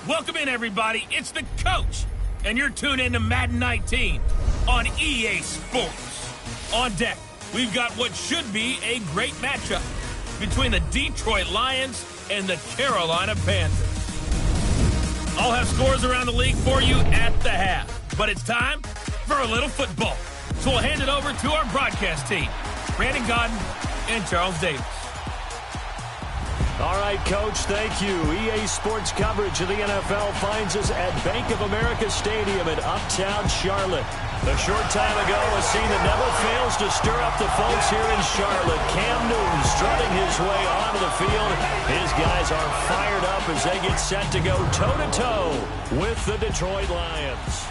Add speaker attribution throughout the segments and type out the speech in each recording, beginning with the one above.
Speaker 1: Welcome in, everybody. It's the coach, and you're tuned in to Madden 19 on EA Sports. On deck, we've got what should be a great matchup between the Detroit Lions and the Carolina Panthers. I'll have scores around the league for you at the half, but it's time for a little football. So we'll hand it over to our broadcast team, Brandon Godden and Charles Davis.
Speaker 2: All right, Coach, thank you. EA Sports coverage of the NFL finds us at Bank of America Stadium in Uptown Charlotte. A short time ago, a scene that never fails to stir up the folks here in Charlotte. Cam Newton strutting his way onto the field. His guys are fired up as they get set to go toe-to-toe with the Detroit Lions.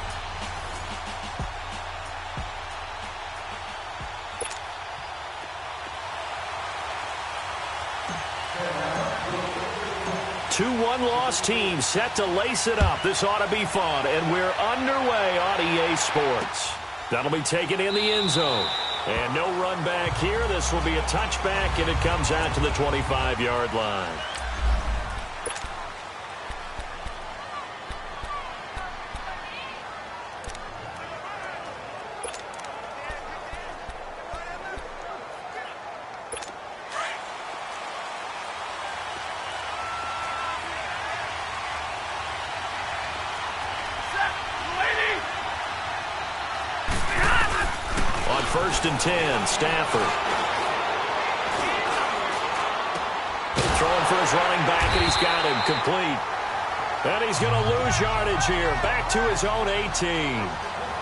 Speaker 2: Two one-loss teams set to lace it up. This ought to be fun, and we're underway on EA Sports. That'll be taken in the end zone. And no run back here. This will be a touchback, and it comes out to the 25-yard line. First and 10, Stafford. Throwing for his running back, and he's got him complete. And he's going to lose yardage here, back to his own 18.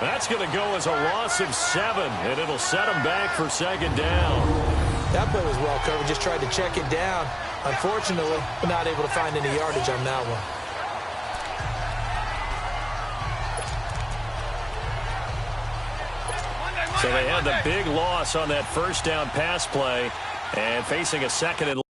Speaker 2: That's going to go as a loss of 7, and it'll set him back for second down.
Speaker 3: That play was well covered, just tried to check it down. Unfortunately, not able to find any yardage on that one.
Speaker 2: So they had the big loss on that first down pass play and facing a second and long.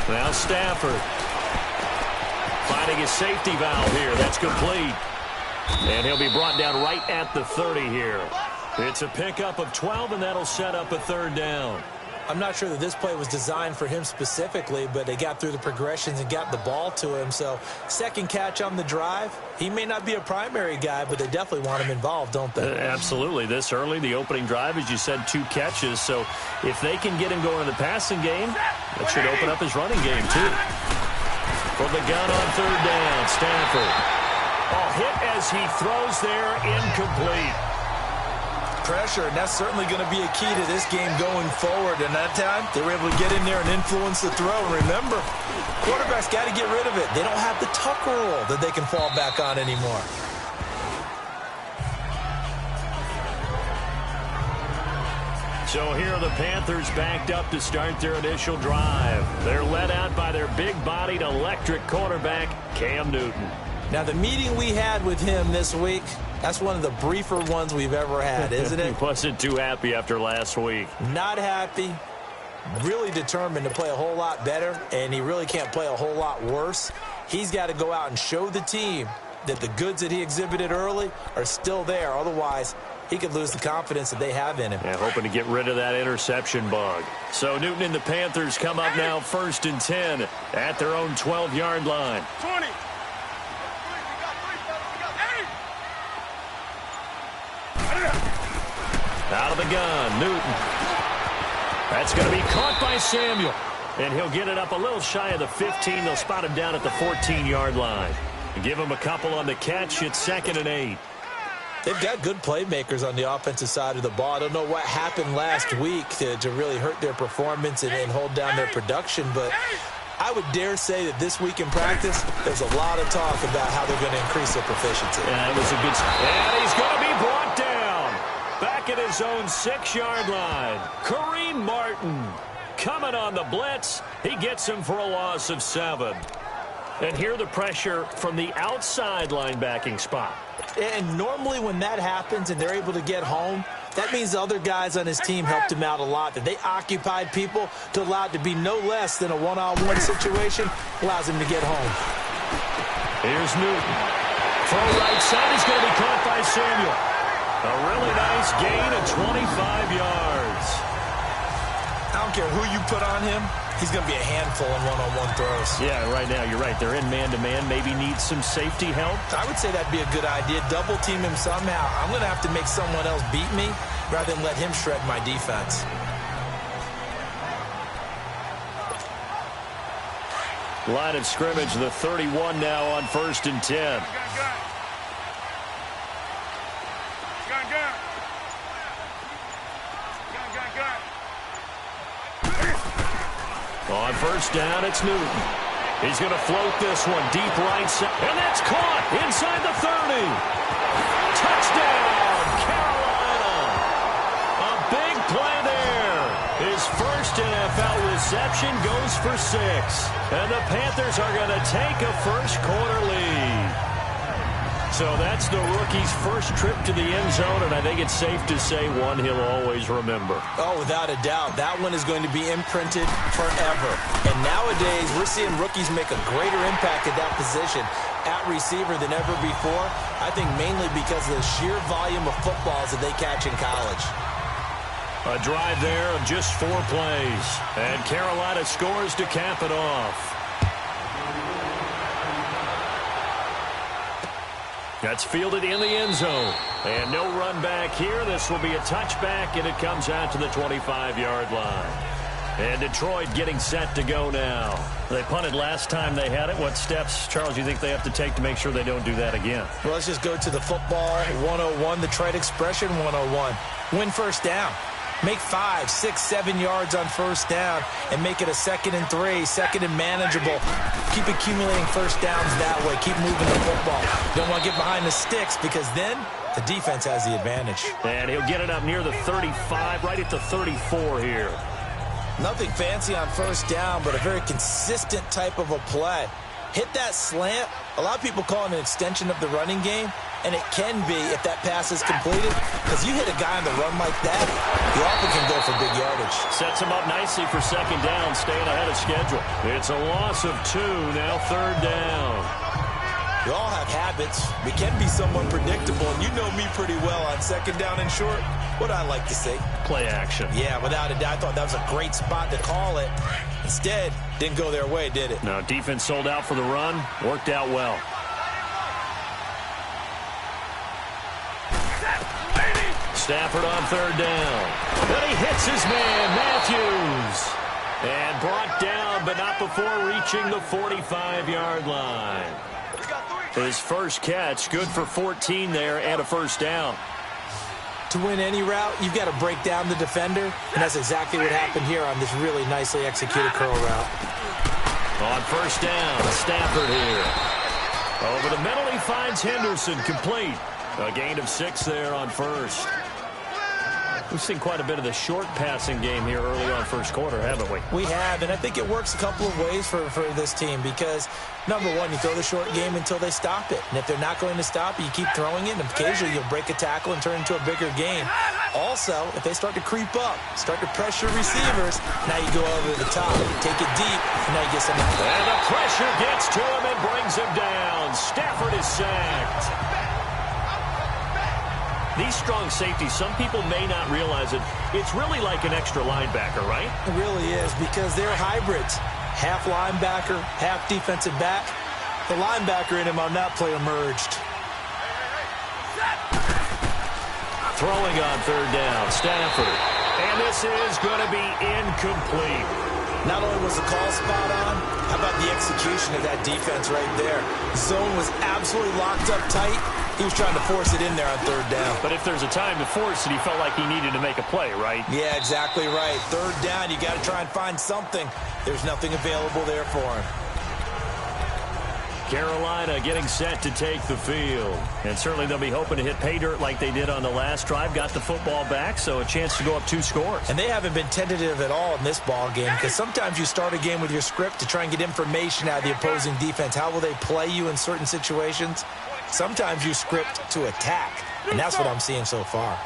Speaker 2: Now Stafford finding his safety valve here. That's complete. And he'll be brought down right at the 30 here. It's a pickup of 12, and that'll set up a third down.
Speaker 3: I'm not sure that this play was designed for him specifically, but they got through the progressions and got the ball to him. So second catch on the drive. He may not be a primary guy, but they definitely want him involved, don't they?
Speaker 2: Absolutely. This early, the opening drive, as you said, 2 catches. So if they can get him going in the passing game, that should open up his running game too. From the gun on third down, Stafford. Hit as he throws there, incomplete.
Speaker 3: Pressure, and that's certainly going to be a key to this game going forward. And that time, they were able to get in there and influence the throw. And remember, quarterbacks got to get rid of it. They don't have the Tucker rule that they can fall back on anymore.
Speaker 2: So here are the Panthers backed up to start their initial drive. They're led out by their big-bodied electric quarterback, Cam Newton.
Speaker 3: Now, the meeting we had with him this week, that's one of the briefer ones we've ever had, isn't it?
Speaker 2: He wasn't too happy after last week.
Speaker 3: Not happy. Really determined to play a whole lot better, and he really can't play a whole lot worse. He's got to go out and show the team that the goods that he exhibited early are still there. Otherwise, he could lose the confidence that they have in him.
Speaker 2: Yeah, hoping to get rid of that interception bug. So Newton and the Panthers come up now 1st and 10 at their own 12-yard line.
Speaker 4: 20.
Speaker 2: Out of the gun, Newton. That's going to be caught by Samuel. And he'll get it up a little shy of the 15. They'll spot him down at the 14-yard line. Give him a couple on the catch. It's 2nd and 8.
Speaker 3: They've got good playmakers on the offensive side of the ball. I don't know what happened last week to really hurt their performance and hold down their production, but I would dare say that this week in practice, there's a lot of talk about how they're going to increase their proficiency.
Speaker 2: Yeah, that was a good... And he's going to be brought down. Back at his own 6-yard line. Kareem Martin coming on the blitz. He gets him for a loss of 7. And here the pressure from the outside linebacking spot.
Speaker 3: And normally when that happens and they're able to get home, that means the other guys on his team helped him out a lot. That they occupied people to allow it to be no less than a one-on-one situation allows him to get home.
Speaker 2: Here's Newton. From right side, he's going to be caught by Samuel. A really nice gain of 25 yards.
Speaker 3: I don't care who you put on him. He's going to be a handful in one-on-one throws.
Speaker 2: Yeah, right now, you're right. They're in man-to-man. Maybe needs some safety help.
Speaker 3: I would say that'd be a good idea. Double team him somehow. I'm going to have to make someone else beat me rather than let him shred my defense.
Speaker 2: Line of scrimmage, the 31 now on 1st and 10. On 1st down, it's Newton. He's going to float this one deep right side. And that's caught inside the 30. Touchdown, Carolina. A big play there. His first NFL reception goes for 6. And the Panthers are going to take a first-quarter lead. So that's the rookie's first trip to the end zone, and I think it's safe to say one he'll always remember.
Speaker 3: Oh, without a doubt. That one is going to be imprinted forever. And nowadays, we're seeing rookies make a greater impact at that position at receiver than ever before. I think mainly because of the sheer volume of footballs that they catch in college.
Speaker 2: A drive there of just 4 plays. And Carolina scores to cap it off. That's fielded in the end zone. And no run back here. This will be a touchback, and it comes out to the 25-yard line. And Detroit getting set to go now. They punted last time they had it. What steps, Charles, do you think they have to take to make sure they don't do that again?
Speaker 3: Well, let's just go to the football 101, the trade expression 101. Win first down. Make 5, 6, 7 yards on first down and make it a 2nd and 3, 2nd and manageable. Keep accumulating first downs that way. Keep moving the football. Don't want to get behind the sticks because then the defense has the advantage.
Speaker 2: And he'll get it up near the 35, right at the 34 here.
Speaker 3: Nothing fancy on first down, but a very consistent type of a play. Hit that slant. A lot of people call it an extension of the running game, and it can be if that pass is completed, because you hit a guy on the run like that, he often can go for big yardage.
Speaker 2: Sets him up nicely for 2nd down, staying ahead of schedule. It's a loss of 2, now 3rd down.
Speaker 3: We all have habits. We can be somewhat predictable, and you know me pretty well on 2nd down and short. What I like to say?
Speaker 2: Play action.
Speaker 3: Yeah, without a doubt. I thought that was a great spot to call it. Instead, didn't go their way, did it?
Speaker 2: No, defense sold out for the run. Worked out well. Stafford on 3rd down. And he hits his man, Matthews. And brought down, but not before reaching the 45-yard line. His first catch, good for 14 there and a first down.
Speaker 3: To win any route, you've got to break down the defender, and that's exactly what happened here on this really nicely executed curl route.
Speaker 2: On 1st down, Stafford here. Over the middle, he finds Henderson, complete. A gain of 6 there on 1st. We've seen quite a bit of the short passing game here early on 1st quarter, haven't we?
Speaker 3: We have, and I think it works a couple of ways for this team because, number one, you throw the short game until they stop it. And if they're not going to stop it, you keep throwing it, and occasionally you'll break a tackle and turn it into a bigger game. Also, if they start to creep up, start to pressure receivers, now you go over the top, take it deep, and now you get some.
Speaker 2: And the pressure gets to him and brings him down. Stafford is sacked. These strong safeties, some people may not realize it. It's really like an extra linebacker, right?
Speaker 3: It really is, because they're hybrids. Half linebacker, half defensive back. The linebacker in him on that play emerged.
Speaker 2: Throwing on third down, Stafford. And this is going to be incomplete.
Speaker 3: Not only was the call spot on, how about the execution of that defense right there? Zone was absolutely locked up tight. He was trying to force it in there on third down.
Speaker 2: But if there's a time to force it, he felt like he needed to make a play, right?
Speaker 3: Yeah, exactly right. Third down, you got to try and find something. There's nothing available there for him.
Speaker 2: Carolina getting set to take the field. And certainly they'll be hoping to hit pay dirt like they did on the last drive. Got the football back, so a chance to go up 2 scores.
Speaker 3: And they haven't been tentative at all in this ball game, because sometimes you start a game with your script to try and get information out of the opposing defense. How will they play you in certain situations? Sometimes you script to attack, and that's what I'm seeing so far.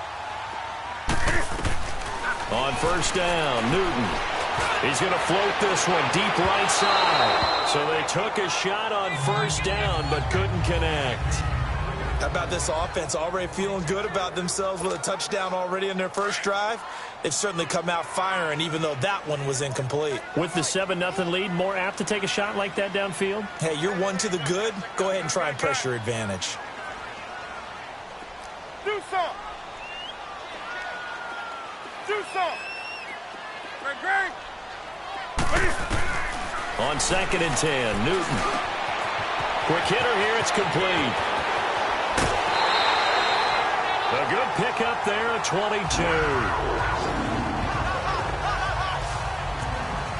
Speaker 2: On first down, Newton. He's going to float this one deep right side. So they took a shot on first down, but couldn't connect.
Speaker 3: How about this offense already feeling good about themselves with a touchdown already in their first drive? They've certainly come out firing, even though that one was incomplete.
Speaker 2: With the 7-0 lead, more apt to take a shot like that downfield?
Speaker 3: Hey, you're one to the good. Go ahead and try and press your advantage.
Speaker 4: Do something. Do something. Great.
Speaker 2: On 2nd and 10, Newton. Quick hitter here, it's complete. A good pickup there at 22.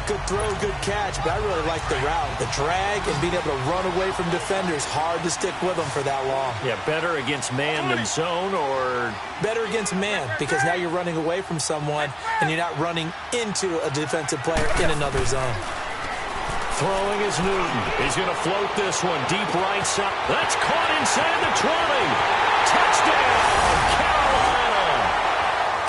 Speaker 3: Good throw, good catch, but I really like the route. The drag and being able to run away from defenders, hard to stick with them for that long.
Speaker 2: Yeah, better against man than zone, or?
Speaker 3: Better against man, because now you're running away from someone and you're not running into a defensive player in another zone.
Speaker 2: Throwing is Newton. He's going to float this one deep right side. That's caught inside the 20. Touchdown, Carolina.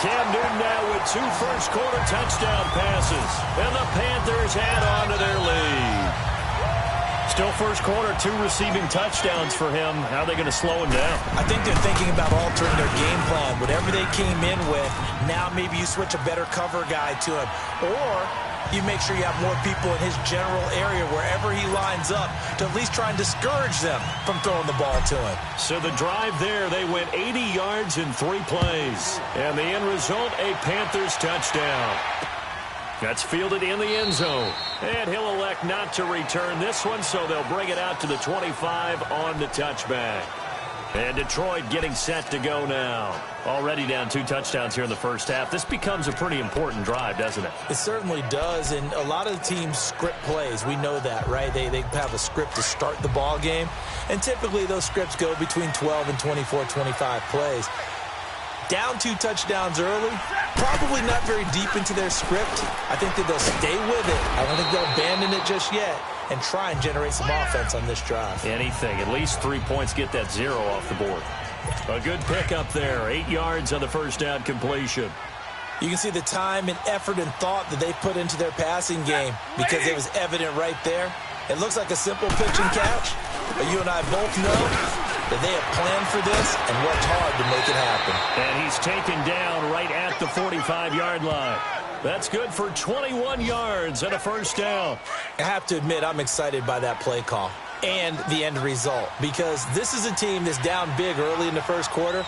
Speaker 2: Cam Newton now with 2 first-quarter touchdown passes. And the Panthers add on to their lead. Still first quarter, 2 receiving touchdowns for him. How are they going to slow him down?
Speaker 3: I think they're thinking about altering their game plan. Whatever they came in with, now maybe you switch a better cover guy to him. Or you make sure you have more people in his general area wherever he lines up to at least try and discourage them from throwing the ball to him.
Speaker 2: So the drive there, they went 80 yards in 3 plays. And the end result, a Panthers touchdown. That's fielded in the end zone. And he'll elect not to return this one, so they'll bring it out to the 25 on the touchback. And Detroit getting set to go now. Already down 2 touchdowns here in the first half. This becomes a pretty important drive, doesn't it?
Speaker 3: It certainly does, and a lot of the teams script plays. We know that, right? They have a script to start the ball game, and typically those scripts go between 12 and 24, 25 plays. Down 2 touchdowns early, probably not very deep into their script. I think that they'll stay with it. I don't think they'll abandon it just yet and try and generate some offense on this drive.
Speaker 2: Anything. At least 3 points, get that 0 off the board. A good pickup there. 8 yards on the first down completion.
Speaker 3: You can see the time and effort and thought that they put into their passing game because it was evident right there. It looks like a simple pitch and catch, but you and I both know that they have planned for this and worked hard to make it happen.
Speaker 2: And he's taken down right at the 45-yard line. That's good for 21 yards and a first down.
Speaker 3: I have to admit, I'm excited by that play call and the end result, because this is a team that's down big early in the first quarter,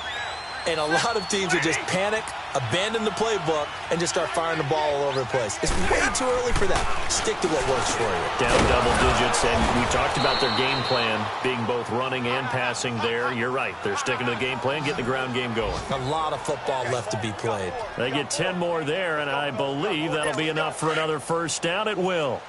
Speaker 3: and a lot of teams that just panic, abandon the playbook, and just start firing the ball all over the place. It's way too early for that. Stick to what works for you.
Speaker 2: Down double digits, and we talked about their game plan being both running and passing there. You're right. They're sticking to the game plan, getting the ground game going.
Speaker 3: A lot of football left to be played.
Speaker 2: They get 10 more there, and I believe that'll be enough for another first down. It will.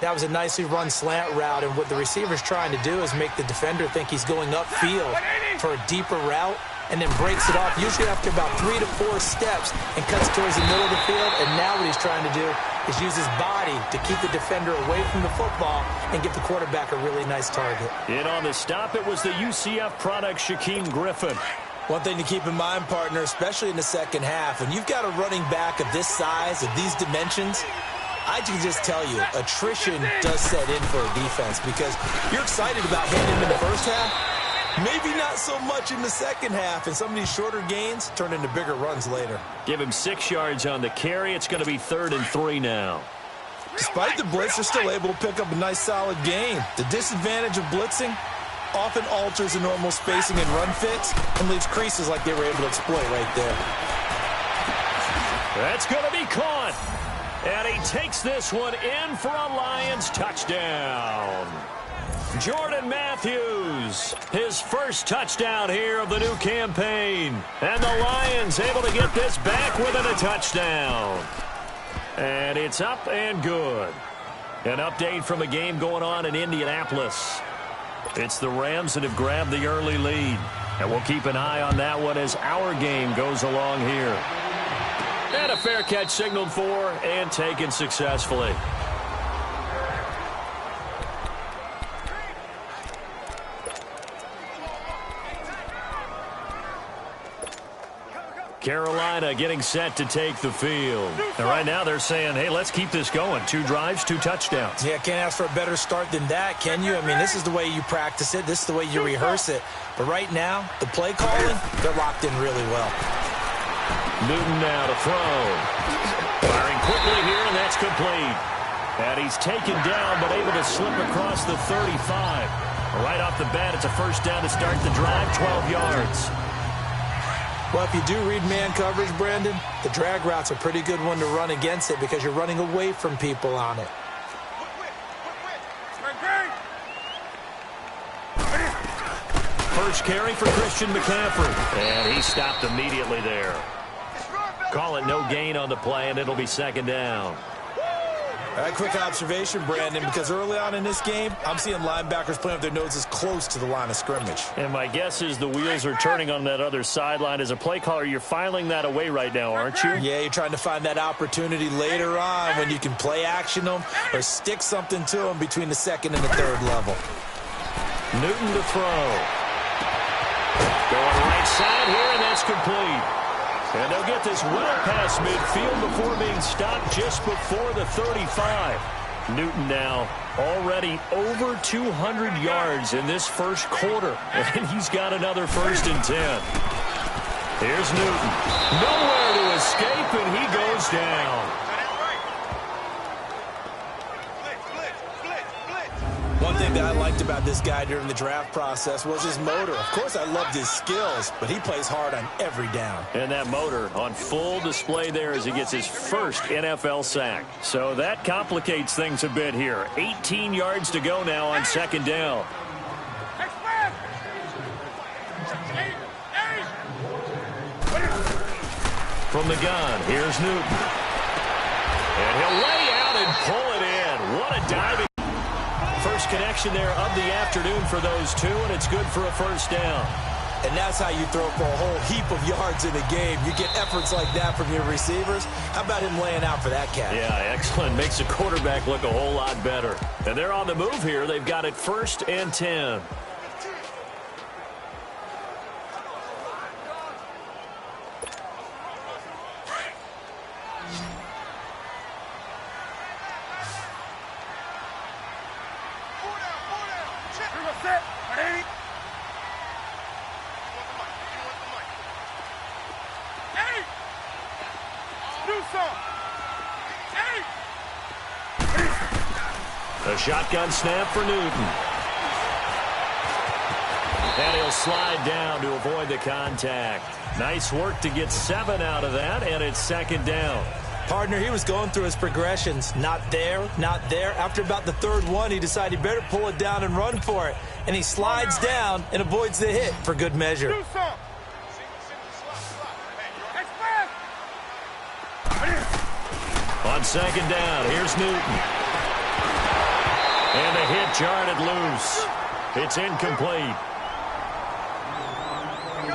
Speaker 3: That was a nicely run slant route, and what the receiver's trying to do is make the defender think he's going upfield for a deeper route, and then breaks it off, usually after about 3 to 4 steps, and cuts towards the middle of the field. And now what he's trying to do is use his body to keep the defender away from the football and give the quarterback a really nice target.
Speaker 2: And on the stop, it was the UCF product, Shaquem Griffin.
Speaker 3: One thing to keep in mind, partner, especially in the second half, when you've got a running back of this size, of these dimensions, I can just tell you, attrition does set in for a defense, because you're excited about hitting him in the first half, Maybe not so much in the second half, and some of these shorter gains turn into bigger runs later.
Speaker 2: Give him 6 yards on the carry. It's going to be 3rd and 3 now.
Speaker 3: Despite the blitz, they're still able to pick up a nice, solid gain. The disadvantage of blitzing often alters the normal spacing and run fits and leaves creases like they were able to exploit right there.
Speaker 2: That's going to be caught. And he takes this one in for a Lions touchdown. Jordan Matthews, his first touchdown here of the new campaign. And the Lions able to get this back within a touchdown. And it's up and good. An update from a game going on in Indianapolis. It's the Rams that have grabbed the early lead. And we'll keep an eye on that one as our game goes along here. And a fair catch signaled for and taken successfully. Carolina getting set to take the field. And right now they're saying, hey, let's keep this going. 2 drives, 2 touchdowns.
Speaker 3: Yeah, can't ask for a better start than that, can you? I mean, this is the way you practice it. This is the way you rehearse it. But right now, the play calling, they're locked in really well.
Speaker 2: Newton now to throw. Firing quickly here, and that's complete. And he's taken down, but able to slip across the 35. Right off the bat, it's a first down to start the drive, 12 yards.
Speaker 3: Well, if you do read man coverage, Brandon, the drag route's a pretty good one to run against it because you're running away from people on it.
Speaker 2: First carry for Christian McCaffrey. And he stopped immediately there. Call it no gain on the play, and it'll be 2nd down.
Speaker 3: All right, quick observation, Brandon, because early on in this game, I'm seeing linebackers playing with their noses close to the line of scrimmage.
Speaker 2: And my guess is the wheels are turning on that other sideline. As a play caller, you're filing that away right now, aren't you?
Speaker 3: Yeah, you're trying to find that opportunity later on when you can play action them or stick something to them between the 2nd and the 3rd level.
Speaker 2: Newton to throw. Going right side here, and that's complete. And they'll get this well past midfield before being stopped just before the 35. Newton now already over 200 yards in this first quarter. And he's got another 1st and 10. Here's Newton. Nowhere to escape, and he goes down.
Speaker 3: One thing that I liked about this guy during the draft process was his motor. Of course, I loved his skills, but he plays hard on every down.
Speaker 2: And that motor on full display there as he gets his first NFL sack. So that complicates things a bit here. 18 yards to go now on 2nd down. From the gun, here's Newton. And he'll lay out and pull it in. What a diving. First connection there of the afternoon for those two, and it's good for a 1st down.
Speaker 3: And that's how you throw for a whole heap of yards in a game. You get efforts like that from your receivers. How about him laying out for that catch?
Speaker 2: Yeah, excellent. Makes the quarterback look a whole lot better. And they're on the move here. They've got it 1st and 10. A shotgun snap for Newton. And he'll slide down to avoid the contact. Nice work to get 7 out of that, and it's 2nd down.
Speaker 3: Partner, he was going through his progressions. Not there, not there. After about the 3rd one, he decided he better pull it down and run for it. And he slides down and avoids the hit for good measure.
Speaker 2: On 2nd down, here's Newton. And the hit jarred it loose. It's incomplete.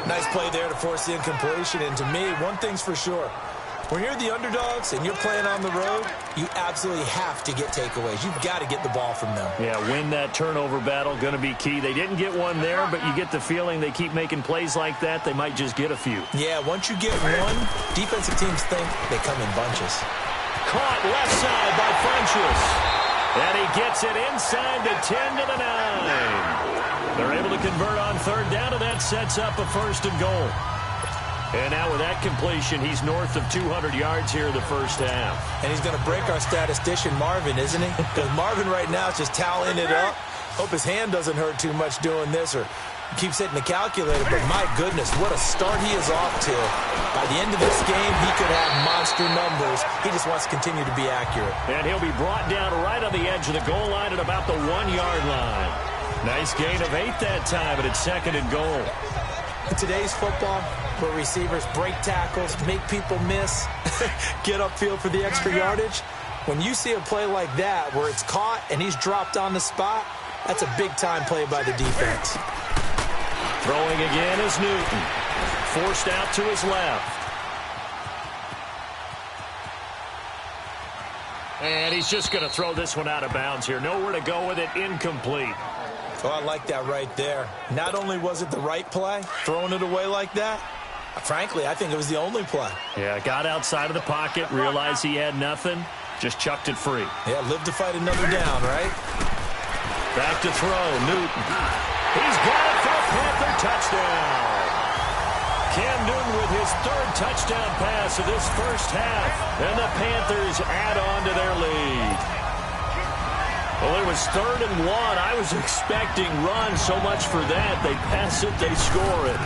Speaker 3: Nice play there to force the incompletion. And to me, one thing's for sure. When you're the underdogs and you're playing on the road, you absolutely have to get takeaways. You've got to get the ball from them.
Speaker 2: Yeah, win that turnover battle, going to be key. They didn't get one there, but you get the feeling they keep making plays like that, they might just get a few.
Speaker 3: Yeah, once you get one, defensive teams think they come in bunches.
Speaker 2: Caught left side by Funchess. And he gets it inside the 10 to the 9. They're able to convert on third down, and that sets up a 1st and goal. And now with that completion, he's north of 200 yards here in the first half.
Speaker 3: And he's going to break our statistician, Marvin, isn't he? Because Marvin right now is just toweling it up. Hope his hand doesn't hurt too much doing this or keeps hitting the calculator. But my goodness, what a start he is off to. By the end of this game, he could have monster numbers. He just wants to continue to be accurate.
Speaker 2: And he'll be brought down right on the edge of the goal line at about the 1-yard line. Nice gain of 8 that time, and it's 2nd and goal.
Speaker 3: In today's football, where receivers break tackles, make people miss, get upfield for the extra yardage, when you see a play like that where it's caught and he's dropped on the spot, that's a big-time play by the defense.
Speaker 2: Throwing again is Newton. Forced out to his left. And he's just going to throw this one out of bounds here. Nowhere to go with it. Incomplete.
Speaker 3: Oh, I like that right there. Not only was it the right play, throwing it away like that, frankly, I think it was the only play.
Speaker 2: Yeah, got outside of the pocket, realized he had nothing, just chucked it free.
Speaker 3: Yeah, live to fight another down, right?
Speaker 2: Back to throw, Newton. He's got it for a Panther touchdown. Cam Newton with his 3rd touchdown pass of this first half, and the Panthers add on to their lead. Well, it was 3rd and 1. I was expecting run so much for that. They pass it, they score it.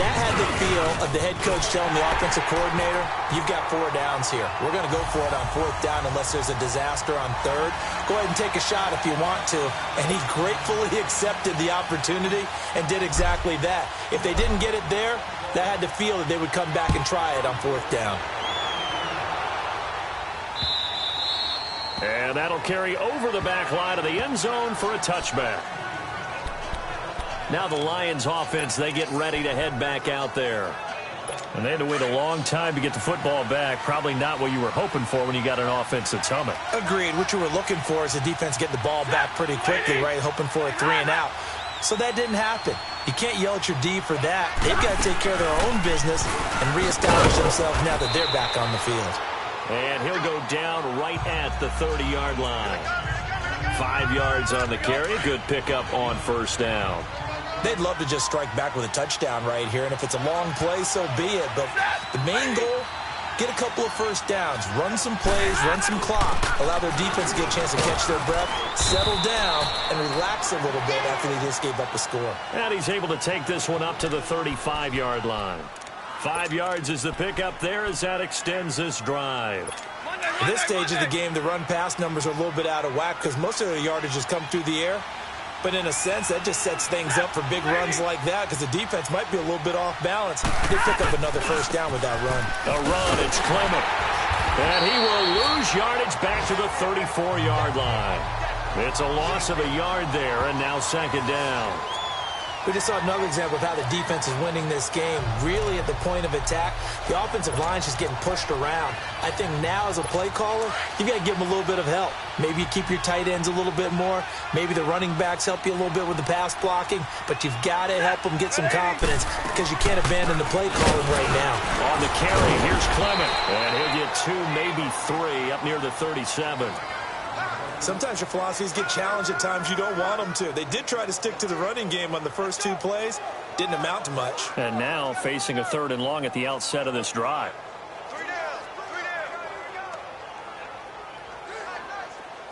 Speaker 3: That had the feel of the head coach telling the offensive coordinator, you've got 4 downs here. We're going to go for it on 4th down unless there's a disaster on 3rd. Go ahead and take a shot if you want to. And he gratefully accepted the opportunity and did exactly that. If they didn't get it there, that had the feel that they would come back and try it on 4th down.
Speaker 2: And that'll carry over the back line of the end zone for a touchback. Now the Lions offense, they get ready to head back out there. And they had to wait a long time to get the football back. Probably not what you were hoping for when you got an offense that's humming.
Speaker 3: Agreed. What you were looking for is the defense get the ball back pretty quickly, right? Hoping for a 3 and out. So that didn't happen. You can't yell at your D for that. They've got to take care of their own business and reestablish themselves now that they're back on the field.
Speaker 2: And he'll go down right at the 30-yard line. 5 yards on the carry. Good pickup on 1st down.
Speaker 3: They'd love to just strike back with a touchdown right here, and if it's a long play, so be it. But the main goal, get a couple of 1st downs, run some plays, run some clock, allow their defense to get a chance to catch their breath, settle down, and relax a little bit after they just gave up a score.
Speaker 2: And he's able to take this one up to the 35-yard line. 5 yards is the pickup there as that extends this drive.
Speaker 3: At this stage of the game, the run-pass numbers are a little bit out of whack because most of their yardage has come through the air. But in a sense, that just sets things up for big runs like that because the defense might be a little bit off balance. They pick up another 1st down with that run.
Speaker 2: A run, it's Clement. And he will lose yardage back to the 34-yard line. It's a loss of a yard there, and now 2nd down.
Speaker 3: We just saw another example of how the defense is winning this game. Really at the point of attack, the offensive line's just getting pushed around. I think now as a play caller, you got to give them a little bit of help. Maybe you keep your tight ends a little bit more. Maybe the running backs help you a little bit with the pass blocking. But you've got to help them get some confidence because you can't abandon the play calling right now.
Speaker 2: On the carry, here's Clement. And he'll get 2, maybe 3 up near the 37.
Speaker 3: Sometimes your philosophies get challenged at times you don't want them to. They did try to stick to the running game on the first 2 plays. Didn't amount to much.
Speaker 2: And now facing a 3rd and long at the outset of this drive.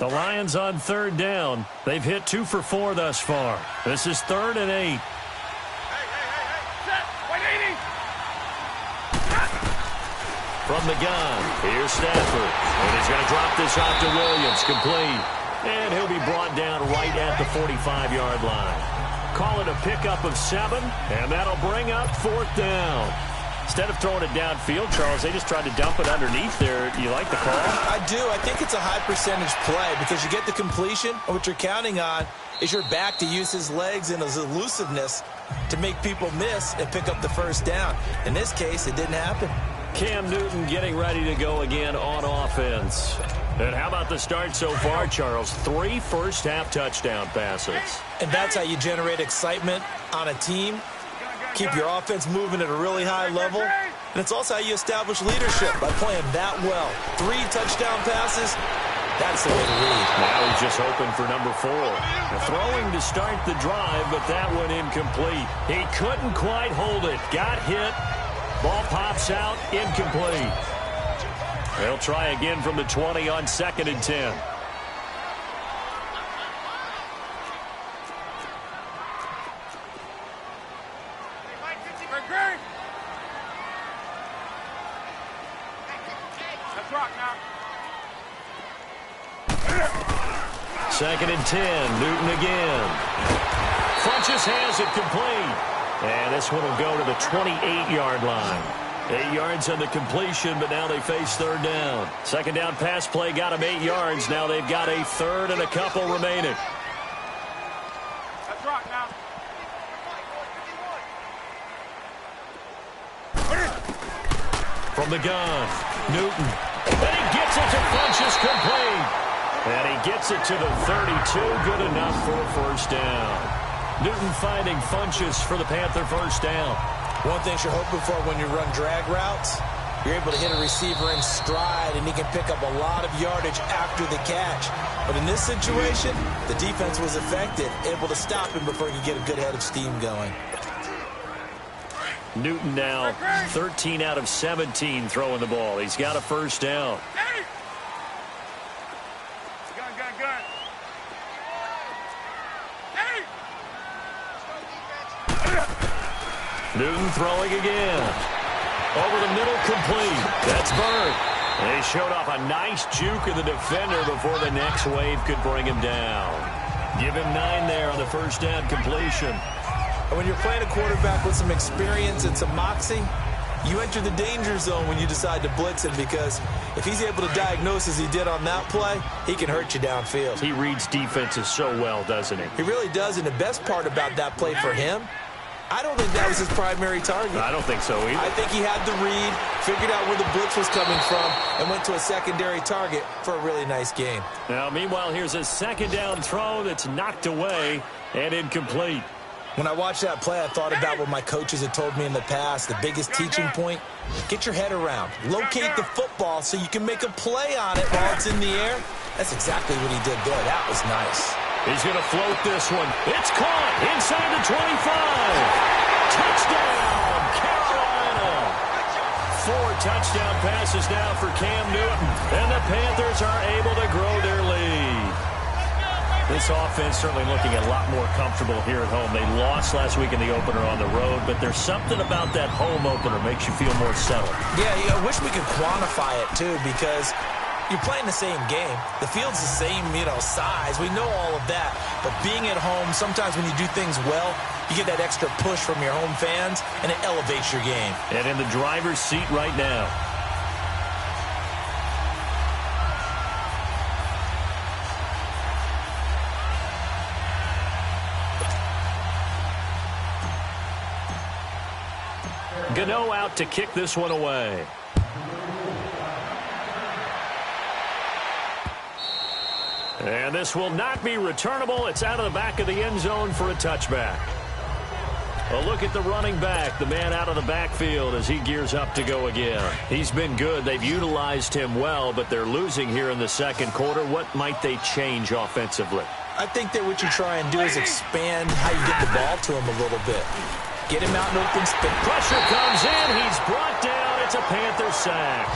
Speaker 2: The Lions on 3rd down. They've hit 2 for 4 thus far. This is 3rd and 8. From the gun, here's Stafford. And he's going to drop this off to Williams, complete. And he'll be brought down right at the 45-yard line. Call it a pickup of 7, and that'll bring up 4th down. Instead of throwing it downfield, Charles, they just tried to dump it underneath there. Do you like the call?
Speaker 3: I do. I think it's a high-percentage play because you get the completion, and what you're counting on is your back to use his legs and his elusiveness to make people miss and pick up the 1st down. In this case, it didn't happen.
Speaker 2: Cam Newton getting ready to go again on offense. And how about the start so far, Charles? 3 first-half touchdown passes.
Speaker 3: And that's how you generate excitement on a team. Keep your offense moving at a really high level. And it's also how you establish leadership by playing that well. 3 touchdown passes. That's the way to read.
Speaker 2: Now he's just hoping for number 4. Throwing to start the drive, but that one incomplete. He couldn't quite hold it. Got hit. Ball pops out. Incomplete. They'll try again from the 20 on 2nd and 10.
Speaker 4: Let's rock now.
Speaker 2: 2nd and 10. Newton again. Funches has it complete. And this one will go to the 28-yard line. 8 yards on the completion, but now they face 3rd down. 2nd down pass play got them 8 yards. Now they've got a 3rd and a couple remaining.
Speaker 4: Let's rock now.
Speaker 2: From the gun, Newton. And he gets it to Funches complete. And he gets it to the 32. Good enough for a 1st down. Newton finding Funches for the Panther 1st down.
Speaker 3: One thing you're hoping for when you run drag routes, you're able to hit a receiver in stride, and he can pick up a lot of yardage after the catch. But in this situation, the defense was effective, able to stop him before he could get a good head of steam going.
Speaker 2: Newton now 13 out of 17 throwing the ball. He's got a 1st down.
Speaker 4: Gun.
Speaker 2: Newton throwing again. Over the middle, complete. That's Bird. And he showed off a nice juke of the defender before the next wave could bring him down. Give him 9 there on the 1st down completion.
Speaker 3: And when you're playing a quarterback with some experience and some moxie, you enter the danger zone when you decide to blitz him, because if he's able to diagnose as he did on that play, he can hurt you downfield.
Speaker 2: He reads defenses so well, doesn't he?
Speaker 3: He really does, and the best part about that play for him, I don't think that was his primary target.
Speaker 2: I don't think so either.
Speaker 3: I think he had the read, figured out where the blitz was coming from, and went to a secondary target for a really nice game.
Speaker 2: Now, meanwhile, here's a 2nd down throw that's knocked away and incomplete.
Speaker 3: When I watched that play, I thought about what my coaches had told me in the past. The biggest teaching point, get your head around. Locate the football so you can make a play on it while it's in the air. That's exactly what he did there. That was nice.
Speaker 2: He's going to float this one. It's caught inside the 25. Touchdown, Carolina. 4 touchdown passes now for Cam Newton. And the Panthers are able to grow their lead. This offense certainly looking a lot more comfortable here at home. They lost last week in the opener on the road, but there's something about that home opener makes you feel more settled.
Speaker 3: Yeah, I wish we could quantify it, too, because you're playing the same game. The field's the same, size. We know all of that. But being at home, sometimes when you do things well, you get that extra push from your home fans, and it elevates your game.
Speaker 2: And in the driver's seat right now. Gano out to kick this one away. And this will not be returnable. It's out of the back of the end zone for a touchback. A look at the running back, the man out of the backfield as he gears up to go again. He's been good. They've utilized him well, but they're losing here in the 2nd quarter. What might they change offensively?
Speaker 3: I think that what you try and do is expand how you get the ball to him a little bit. Get him out in open space.
Speaker 2: Pressure comes in. He's brought down. It's a Panther sack.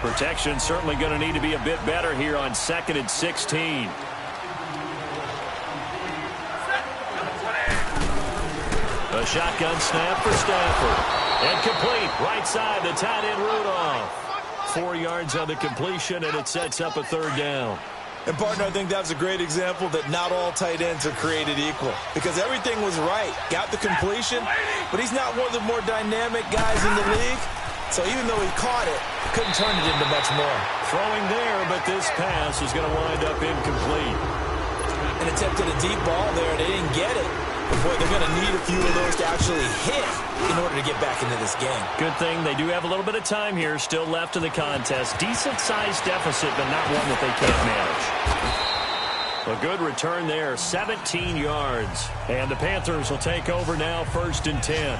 Speaker 2: Protection certainly going to need to be a bit better here on 2nd and 16. A shotgun snap for Stafford. And complete. Right side, the tight end Rudolph. 4 yards on the completion, and it sets up a 3rd down.
Speaker 3: And, partner, I think that was a great example that not all tight ends are created equal, because everything was right. Got the completion, but he's not one of the more dynamic guys in the league. So even though he caught it, couldn't turn it into much more.
Speaker 2: Throwing there, but this pass is going to wind up incomplete.
Speaker 3: And attempted a deep ball there. They didn't get it. But, boy, they're going to need a few of those to actually hit in order to get back into this game.
Speaker 2: Good thing they do have a little bit of time here still left in the contest. Decent-sized deficit, but not one that they can't manage. A good return there, 17 yards. And the Panthers will take over now, 1st and 10.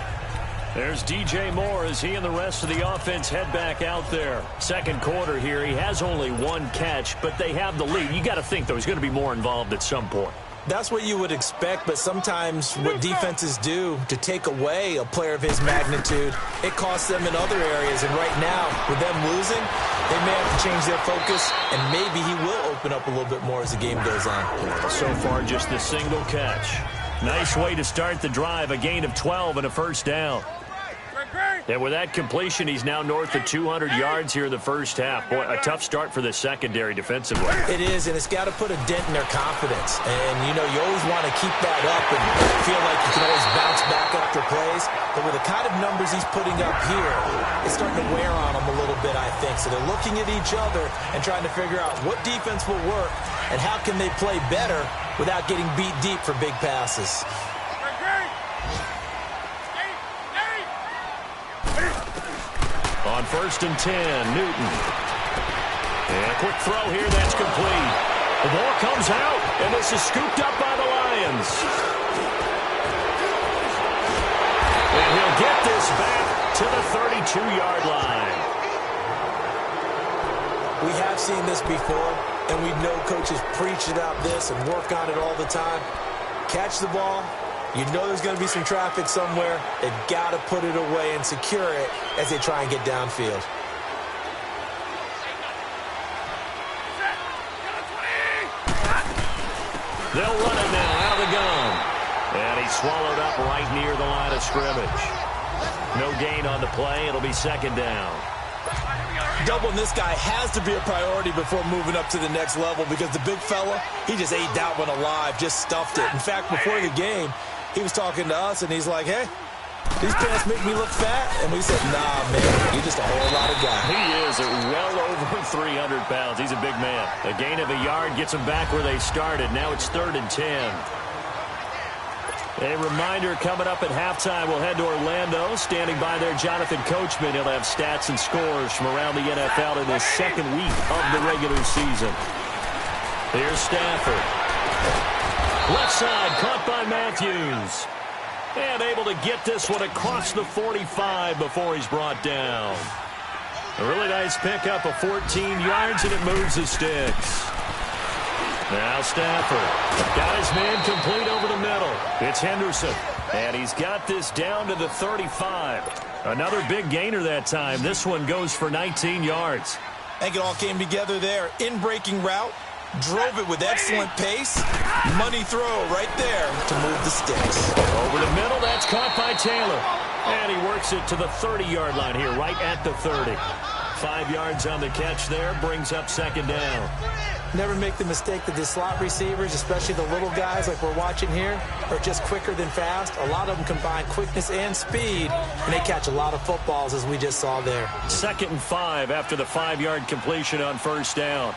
Speaker 2: There's DJ Moore as he and the rest of the offense head back out there. Second quarter here, he has only one catch, but they have the lead. You got to think, though, he's going to be more involved at some point.
Speaker 3: That's what you would expect, but sometimes what defenses do to take away a player of his magnitude, it costs them in other areas. And right now, with them losing, they may have to change their focus, and maybe he will open up a little bit more as the game goes on.
Speaker 2: So far, just the single catch. Nice way to start the drive, a gain of 12 and a first down. And with that completion, he's now north of 200 yards here in the first half. Boy, a tough start for the secondary defensively.
Speaker 3: It is, and it's got to put a dent in their confidence. And, you know, you always want to keep that up and feel like you can always bounce back after plays. But with the kind of numbers he's putting up here, it's starting to wear on them a little bit, I think. So they're looking at each other and trying to figure out what defense will work and how can they play better without getting beat deep for big passes.
Speaker 2: On 1st and 10, Newton. And a quick throw here, that's complete. The ball comes out, and this is scooped up by the Lions. And he'll get this back to the 32-yard line.
Speaker 3: We have seen this before, and we know coaches preach about this and work on it all the time. Catch the ball. You know there's going to be some traffic somewhere. They've got to put it away and secure it as they try and get downfield.
Speaker 2: They'll run it now out of the gun. And he's swallowed up right near the line of scrimmage. No gain on the play. It'll be second down.
Speaker 3: Doubling this guy has to be a priority before moving up to the next level because the big fella, he just ate that one alive, just stuffed it. In fact, before the game, he was talking to us, and he's like, hey, these pants make me look fat. And we said, nah, man, you're just a whole lot of guy.
Speaker 2: He is at well over 300 pounds. He's a big man. A gain of a yard gets them back where they started. Now it's 3rd and 10. A reminder coming up at halftime, we'll head to Orlando. Standing by there, Jonathan Coachman. He'll have stats and scores from around the NFL in this second week of the regular season. Here's Stafford. Left side, caught by Matthews. And able to get this one across the 45 before he's brought down. A really nice pickup of 14 yards, and it moves the sticks. Now Stafford got his man complete over the middle. It's Henderson, and he's got this down to the 35. Another big gainer that time. This one goes for 19 yards.
Speaker 3: I think it all came together there. In-breaking route, drove it with excellent pace. Money throw right there to move the sticks.
Speaker 2: Over the middle, that's caught by Taylor. And he works it to the 30-yard line here, right at the 30. 5 yards on the catch there, brings up second down.
Speaker 3: Never make the mistake that the slot receivers, especially the little guys like we're watching here, are just quicker than fast. A lot of them combine quickness and speed, and they catch a lot of footballs, as we just saw there.
Speaker 2: 2nd and 5 after the 5-yard completion on first down.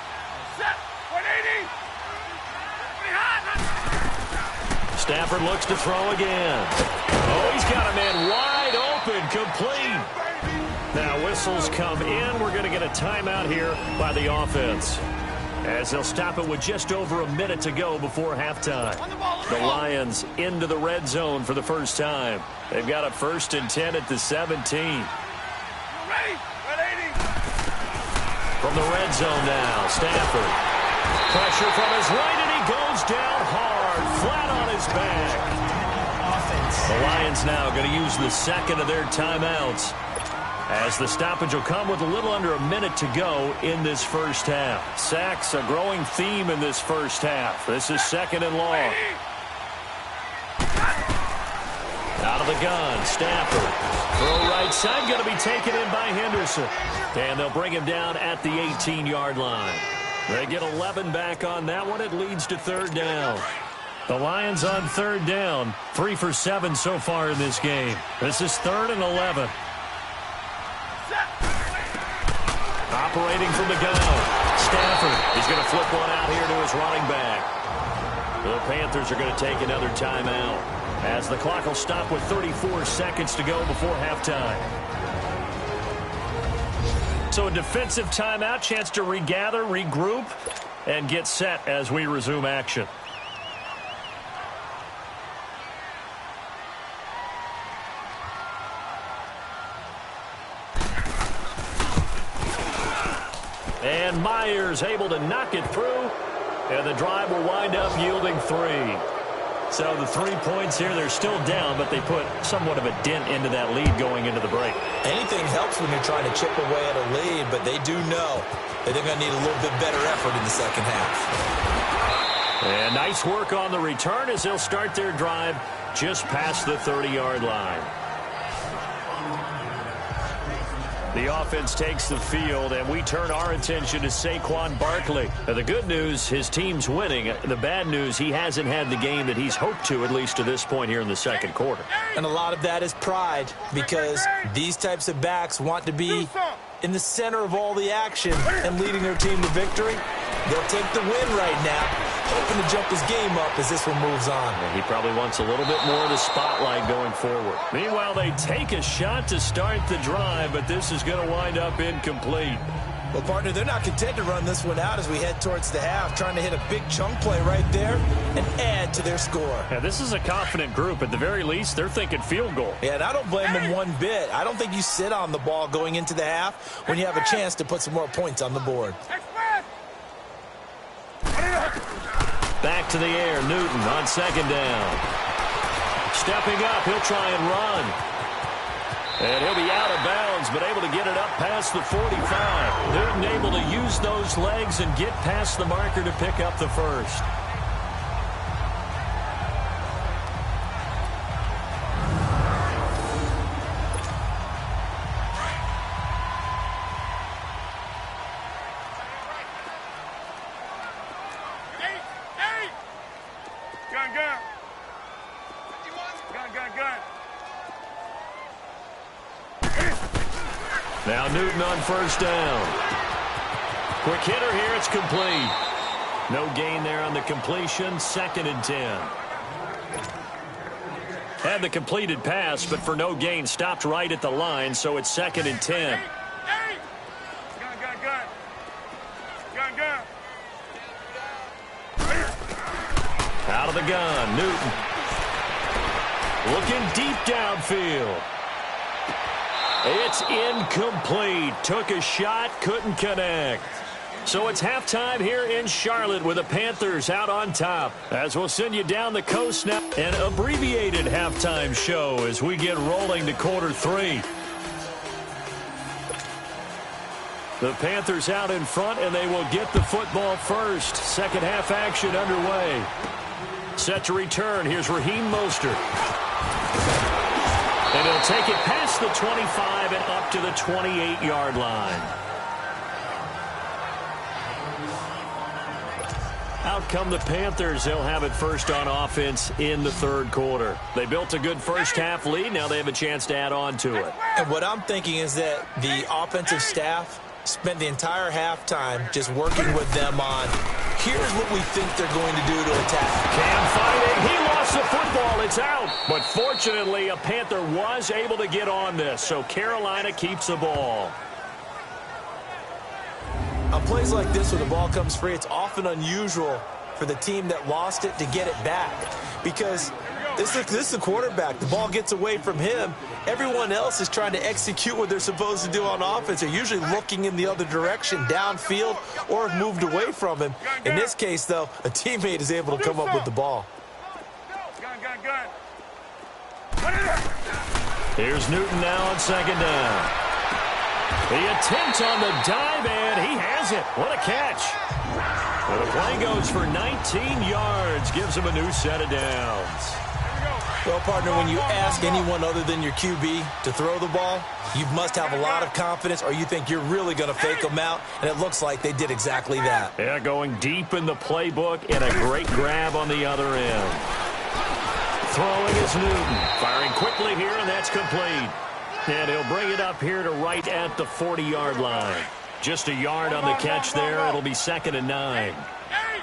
Speaker 2: Stafford looks to throw again. Oh, he's got a man wide open, complete. Now whistles come in. We're going to get a timeout here by the offense, as they'll stop it with just over a minute to go before halftime. The Lions into the red zone for the first time. They've got a 1st and 10 at the 17. From the red zone now, Stafford. Pressure from his right, and he goes down hard, flat on his back. The Lions now going to use the second of their timeouts, as the stoppage will come with a little under a minute to go in this first half. Sacks, a growing theme in this first half. This is 2nd and long. Out of the gun, Stafford. Throw right side, going to be taken in by Henderson. And they'll bring him down at the 18-yard line. They get 11 back on that one. It leads to 3rd down. The Lions on 3rd down. 3 for 7 so far in this game. This is 3rd and 11. Operating from the gun. Stafford. He's going to flip one out here to his running back. The Panthers are going to take another timeout, as the clock will stop with 34 seconds to go before halftime. So a defensive timeout, chance to regather, regroup, and get set as we resume action. And Myers able to knock it through. And the drive will wind up yielding 3. So the 3 points here, they're still down, but they put somewhat of a dent into that lead going into the break.
Speaker 3: Anything helps when you're trying to chip away at a lead, but they do know that they're going to need a little bit better effort in the second half.
Speaker 2: And nice work on the return as they'll start their drive just past the 30-yard line. The offense takes the field, and we turn our attention to Saquon Barkley. Now, the good news, his team's winning. The bad news, he hasn't had the game that he's hoped to, at least to this point here in the second quarter.
Speaker 3: And a lot of that is pride, because these types of backs want to be in the center of all the action and leading their team to victory. They'll take the win right now, hoping to jump his game up as this one moves on.
Speaker 2: And he probably wants a little bit more of the spotlight going forward. Meanwhile, they take a shot to start the drive, but this is going to wind up incomplete.
Speaker 3: Well, partner, they're not content to run this one out as we head towards the half, trying to hit a big chunk play right there and add to their score.
Speaker 2: Yeah, this is a confident group. At the very least, they're thinking field goal.
Speaker 3: Yeah, and I don't blame them one bit. I don't think you sit on the ball going into the half when you have a chance to put some more points on the board.
Speaker 2: Back to the air, Newton on second down. Stepping up, he'll try and run. And he'll be out of bounds, but able to get it up past the 45. Newton able to use those legs and get past the marker to pick up the first. Now Newton on first down. Quick hitter here, it's complete. No gain there on the completion, 2nd and 10. Had the completed pass, but for no gain, stopped right at the line, so it's 2nd and 10. Out of the gun, Newton. Looking deep downfield. It's incomplete. Took a shot, couldn't connect. So it's halftime here in Charlotte with the Panthers out on top. As we'll send you down the coast now. An abbreviated halftime show as we get rolling to quarter 3. The Panthers out in front, and they will get the football first. Second half action underway. Set to return. Here's Raheem Mostert. And he'll take it past the 25 and up to the 28-yard line. Out come the Panthers. They'll have it first on offense in the third quarter. They built a good first half lead. Now they have a chance to add on to it.
Speaker 3: And what I'm thinking is that the offensive staff spent the entire halftime just working with them on, here's what we think they're going to do to attack.
Speaker 2: Cam fighting. He lost the football. It's out. But fortunately, a Panther was able to get on this, so Carolina keeps the ball.
Speaker 3: On plays like this where the ball comes free, it's often unusual for the team that lost it to get it back, because this is the quarterback. The ball gets away from him. Everyone else is trying to execute what they're supposed to do on offense. They're usually looking in the other direction, downfield, or have moved away from him. In this case, though, a teammate is able to come up with the ball.
Speaker 2: Here's Newton now on second down. The attempt on the dive, and he has it. What a catch. Well, the play goes for 19 yards, gives him a new set of downs.
Speaker 3: Well, partner, when you ask anyone other than your QB to throw the ball, you must have a lot of confidence, or you think you're really going to fake them out, and it looks like they did exactly that.
Speaker 2: Yeah, going deep in the playbook, and a great grab on the other end. Throwing is Newton. Firing quickly here, and that's complete. And he'll bring it up here to right at the 40-yard line. Just a yard on the catch there. It'll be 2nd and 9.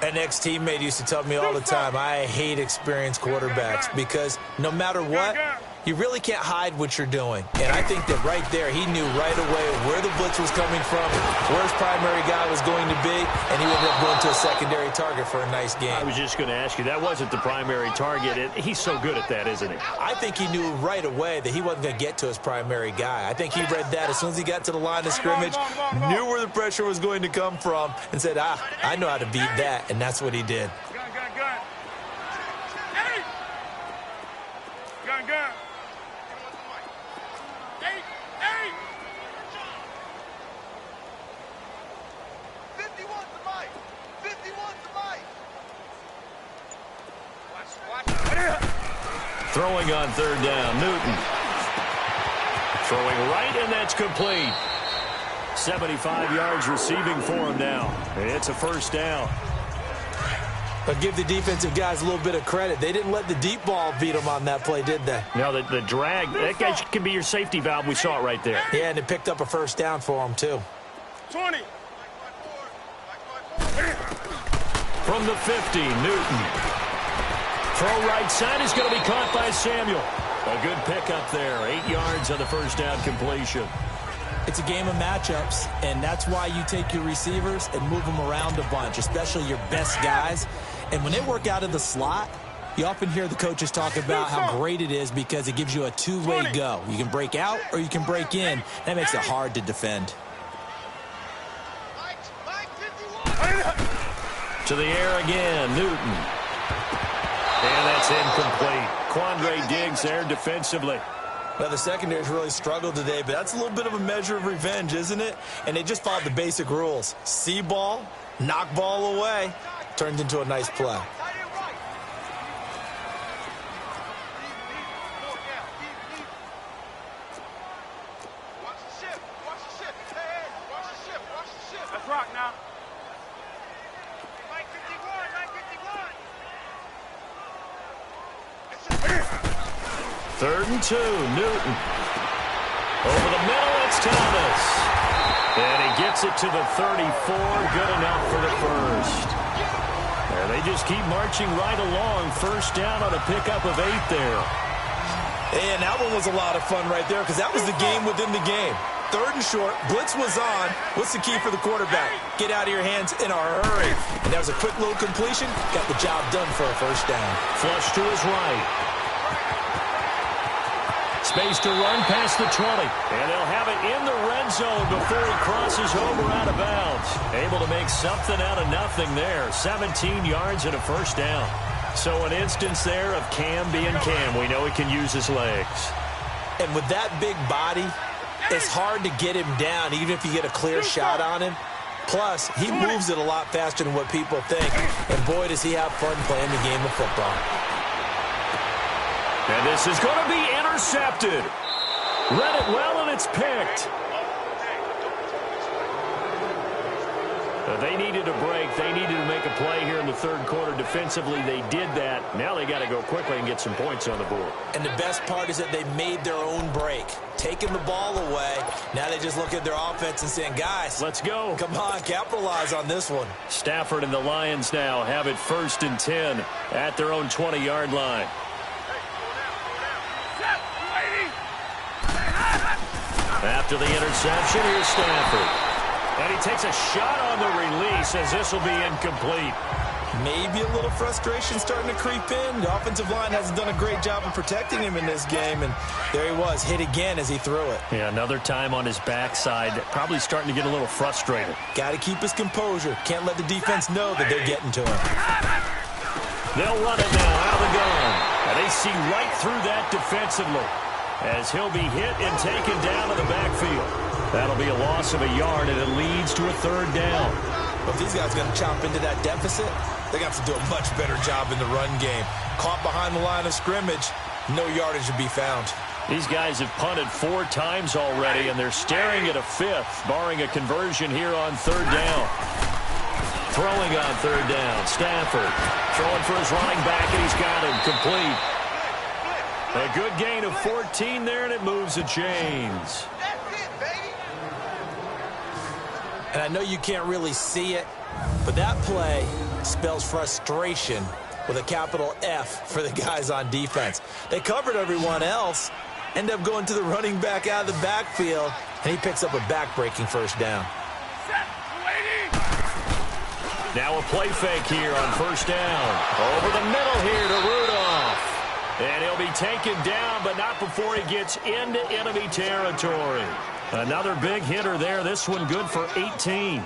Speaker 3: An ex-teammate used to tell me all the time, I hate experienced quarterbacks because no matter what, You really can't hide what you're doing. And I think that right there, he knew right away where the blitz was coming from, where his primary guy was going to be, and he ended up going to a secondary target for a nice game.
Speaker 2: I was just going to ask you, that wasn't the primary target. He's so good at that, isn't he?
Speaker 3: I think he knew right away that he wasn't going to get to his primary guy. I think he read that as soon as he got to the line of scrimmage, knew where the pressure was going to come from, and said, I know how to beat that, and that's what he did.
Speaker 4: Gun. Hey! Gun. Hey!
Speaker 5: 51's the mic. 51's the mic. Watch.
Speaker 2: Throwing on third down, Newton. Throwing right, and that's complete. 75 yards receiving for him now. It's a first down.
Speaker 3: But give the defensive guys a little bit of credit. They didn't let the deep ball beat them on that play, did they?
Speaker 2: No, the drag, that guy can be your safety valve. We saw it right there.
Speaker 3: Yeah, and it picked up a first down for them, too.
Speaker 4: 20.
Speaker 2: From the 50, Newton. Throw right side is going to be caught by Samuel. A good pickup there. 8 yards on the first down completion.
Speaker 3: It's a game of matchups, and that's why you take your receivers and move them around a bunch, especially your best guys. And when they work out of the slot, you often hear the coaches talk about how great it is because it gives you a two-way go. You can break out or you can break in. That makes it hard to defend.
Speaker 2: To the air again, Newton. And that's incomplete. Quandre Diggs there defensively.
Speaker 3: Well, the secondary's really struggled today, but that's a little bit of a measure of revenge, isn't it? And they just followed the basic rules. See ball, knock ball away, turned into a nice play.
Speaker 4: Let's rock now.
Speaker 2: 3rd and 2, Newton. Over the middle, it's Thomas. And he gets it to the 34, good enough for the first. And they just keep marching right along. First down on a pickup of 8 there.
Speaker 3: And that one was a lot of fun right there because that was the game within the game. 3rd and short, blitz was on. What's the key for the quarterback? Get out of your hands in a hurry. And that was a quick little completion. Got the job done for a first down.
Speaker 2: Flush to his right. Space to run past the 20. And they'll have it in the red zone before he crosses over out of bounds. Able to make something out of nothing there. 17 yards and a first down. So an instance there of Cam being Cam. We know he can use his legs.
Speaker 3: And with that big body, it's hard to get him down, even if you get a clear shot on him. Plus, he moves it a lot faster than what people think. And boy, does he have fun playing the game of football.
Speaker 2: And this is going to be intercepted. Read it well, and it's picked. They needed a break. They needed to make a play here in the 3rd quarter. Defensively, they did that. Now they got to go quickly and get some points on the board.
Speaker 3: And the best part is that they made their own break. Taking the ball away. Now they just look at their offense and saying, guys,
Speaker 2: let's go.
Speaker 3: Come on, capitalize on this one.
Speaker 2: Stafford and the Lions now have it 1st and 10 at their own 20-yard line. After the interception, here's Stafford. And he takes a shot on the release as this will be incomplete.
Speaker 3: Maybe a little frustration starting to creep in. The offensive line hasn't done a great job of protecting him in this game. And there he was, hit again as he threw it.
Speaker 2: Yeah, another time on his backside. Probably starting to get a little frustrated.
Speaker 3: Got to keep his composure. Can't let the defense know that they're getting to him.
Speaker 2: They'll run it now out of the gun. And they see right through that defensively as he'll be hit and taken down to the backfield. That'll be a loss of a yard, and it leads to a 3rd down.
Speaker 3: Well, if these guys are going to chop into that deficit, they're going to have to do a much better job in the run game. Caught behind the line of scrimmage, no yardage to be found.
Speaker 2: These guys have punted 4 times already, and they're staring at a 5th, barring a conversion here on 3rd down. Throwing on 3rd down, Stafford. Throwing for his running back, and he's got him complete. A good gain of 14 there, and it moves the chains.
Speaker 3: And I know you can't really see it, but that play spells frustration with a capital F for the guys on defense. They covered everyone else, end up going to the running back out of the backfield, and he picks up a back-breaking first down.
Speaker 2: Now a play fake here on first down. Over the middle here to Rudolph. And he'll be taken down, but not before he gets into enemy territory. Another big hitter there. This one good for 18.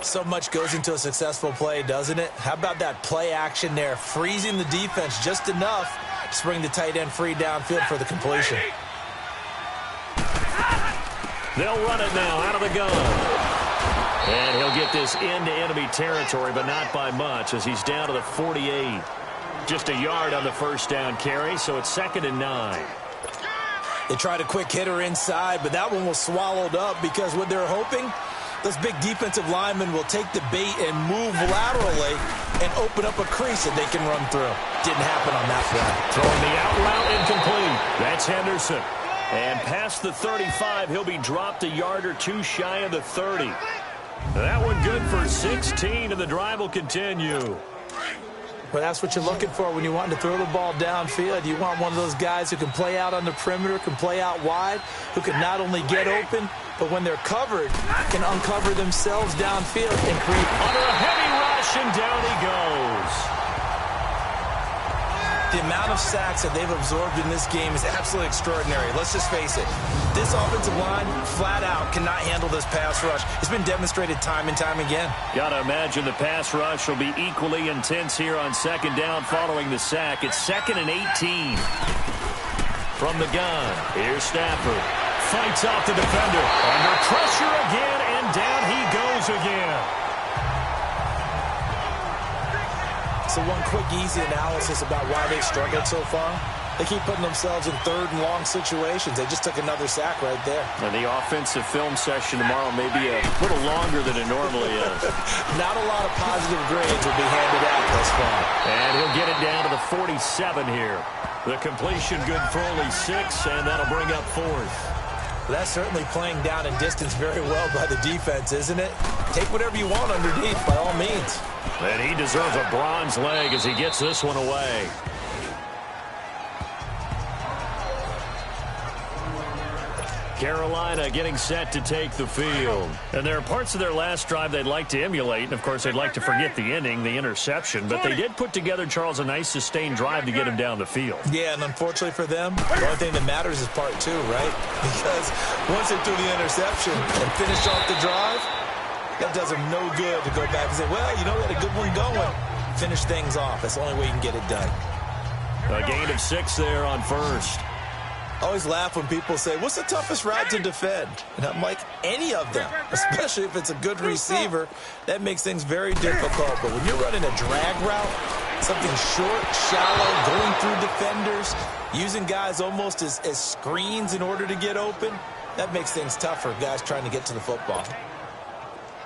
Speaker 3: So much goes into a successful play, doesn't it? How about that play action there, freezing the defense just enough to bring the tight end free downfield for the completion.
Speaker 2: They'll run it now out of the gun. And he'll get this into enemy territory, but not by much as he's down to the 48. Just a yard on the first down carry, so it's 2nd and 9.
Speaker 3: They tried a quick hitter inside, but that one was swallowed up because what they're hoping, those big defensive linemen will take the bait and move laterally and open up a crease that they can run through. Didn't happen on that play.
Speaker 2: Throwing the out route incomplete. That's Henderson. And past the 35, he'll be dropped a yard or two shy of the 30. That one good for 16, and the drive will continue.
Speaker 3: Well, that's what you're looking for when you want to throw the ball downfield. You want one of those guys who can play out on the perimeter, can play out wide, who can not only get open, but when they're covered, can uncover themselves downfield and create
Speaker 2: under a heavy rush, and down he goes.
Speaker 3: The amount of sacks that they've absorbed in this game is absolutely extraordinary. Let's just face it. This offensive line, flat out, cannot handle this pass rush. It's been demonstrated time and time again.
Speaker 2: Got to imagine the pass rush will be equally intense here on 2nd down following the sack. It's 2nd and 18. From the gun, here's Stafford. Fights off the defender. Under pressure again, and down he goes again.
Speaker 3: So one quick, easy analysis about why they've struggled so far. They keep putting themselves in 3rd and long situations. They just took another sack right there.
Speaker 2: And the offensive film session tomorrow may be a little longer than it normally is.
Speaker 3: Not a lot of positive grades will be handed out thus far.
Speaker 2: And he'll get it down to the 47 here. The completion good for only 6, and that'll bring up 4th.
Speaker 3: That's certainly playing down and distance very well by the defense, isn't it? Take whatever you want underneath, by all means.
Speaker 2: And he deserves a bronze leg as he gets this one away. Carolina getting set to take the field. And there are parts of their last drive they'd like to emulate. And, of course, they'd like to forget the ending, the interception. But they did put together, Charles, a nice sustained drive to get him down the field.
Speaker 3: Yeah, and unfortunately for them, the only thing that matters is part 2, right? Because once they threw the interception and finished off the drive, that does them no good to go back and say, well, you know, we had a good one going. Finish things off. That's the only way you can get it done.
Speaker 2: A gain of 6 there on first.
Speaker 3: I always laugh when people say, what's the toughest route to defend? And I'm like, any of them, especially if it's a good receiver. That makes things very difficult. But when you're running a drag route, something short, shallow, going through defenders, using guys almost as screens in order to get open, that makes things tough for guys trying to get to the football.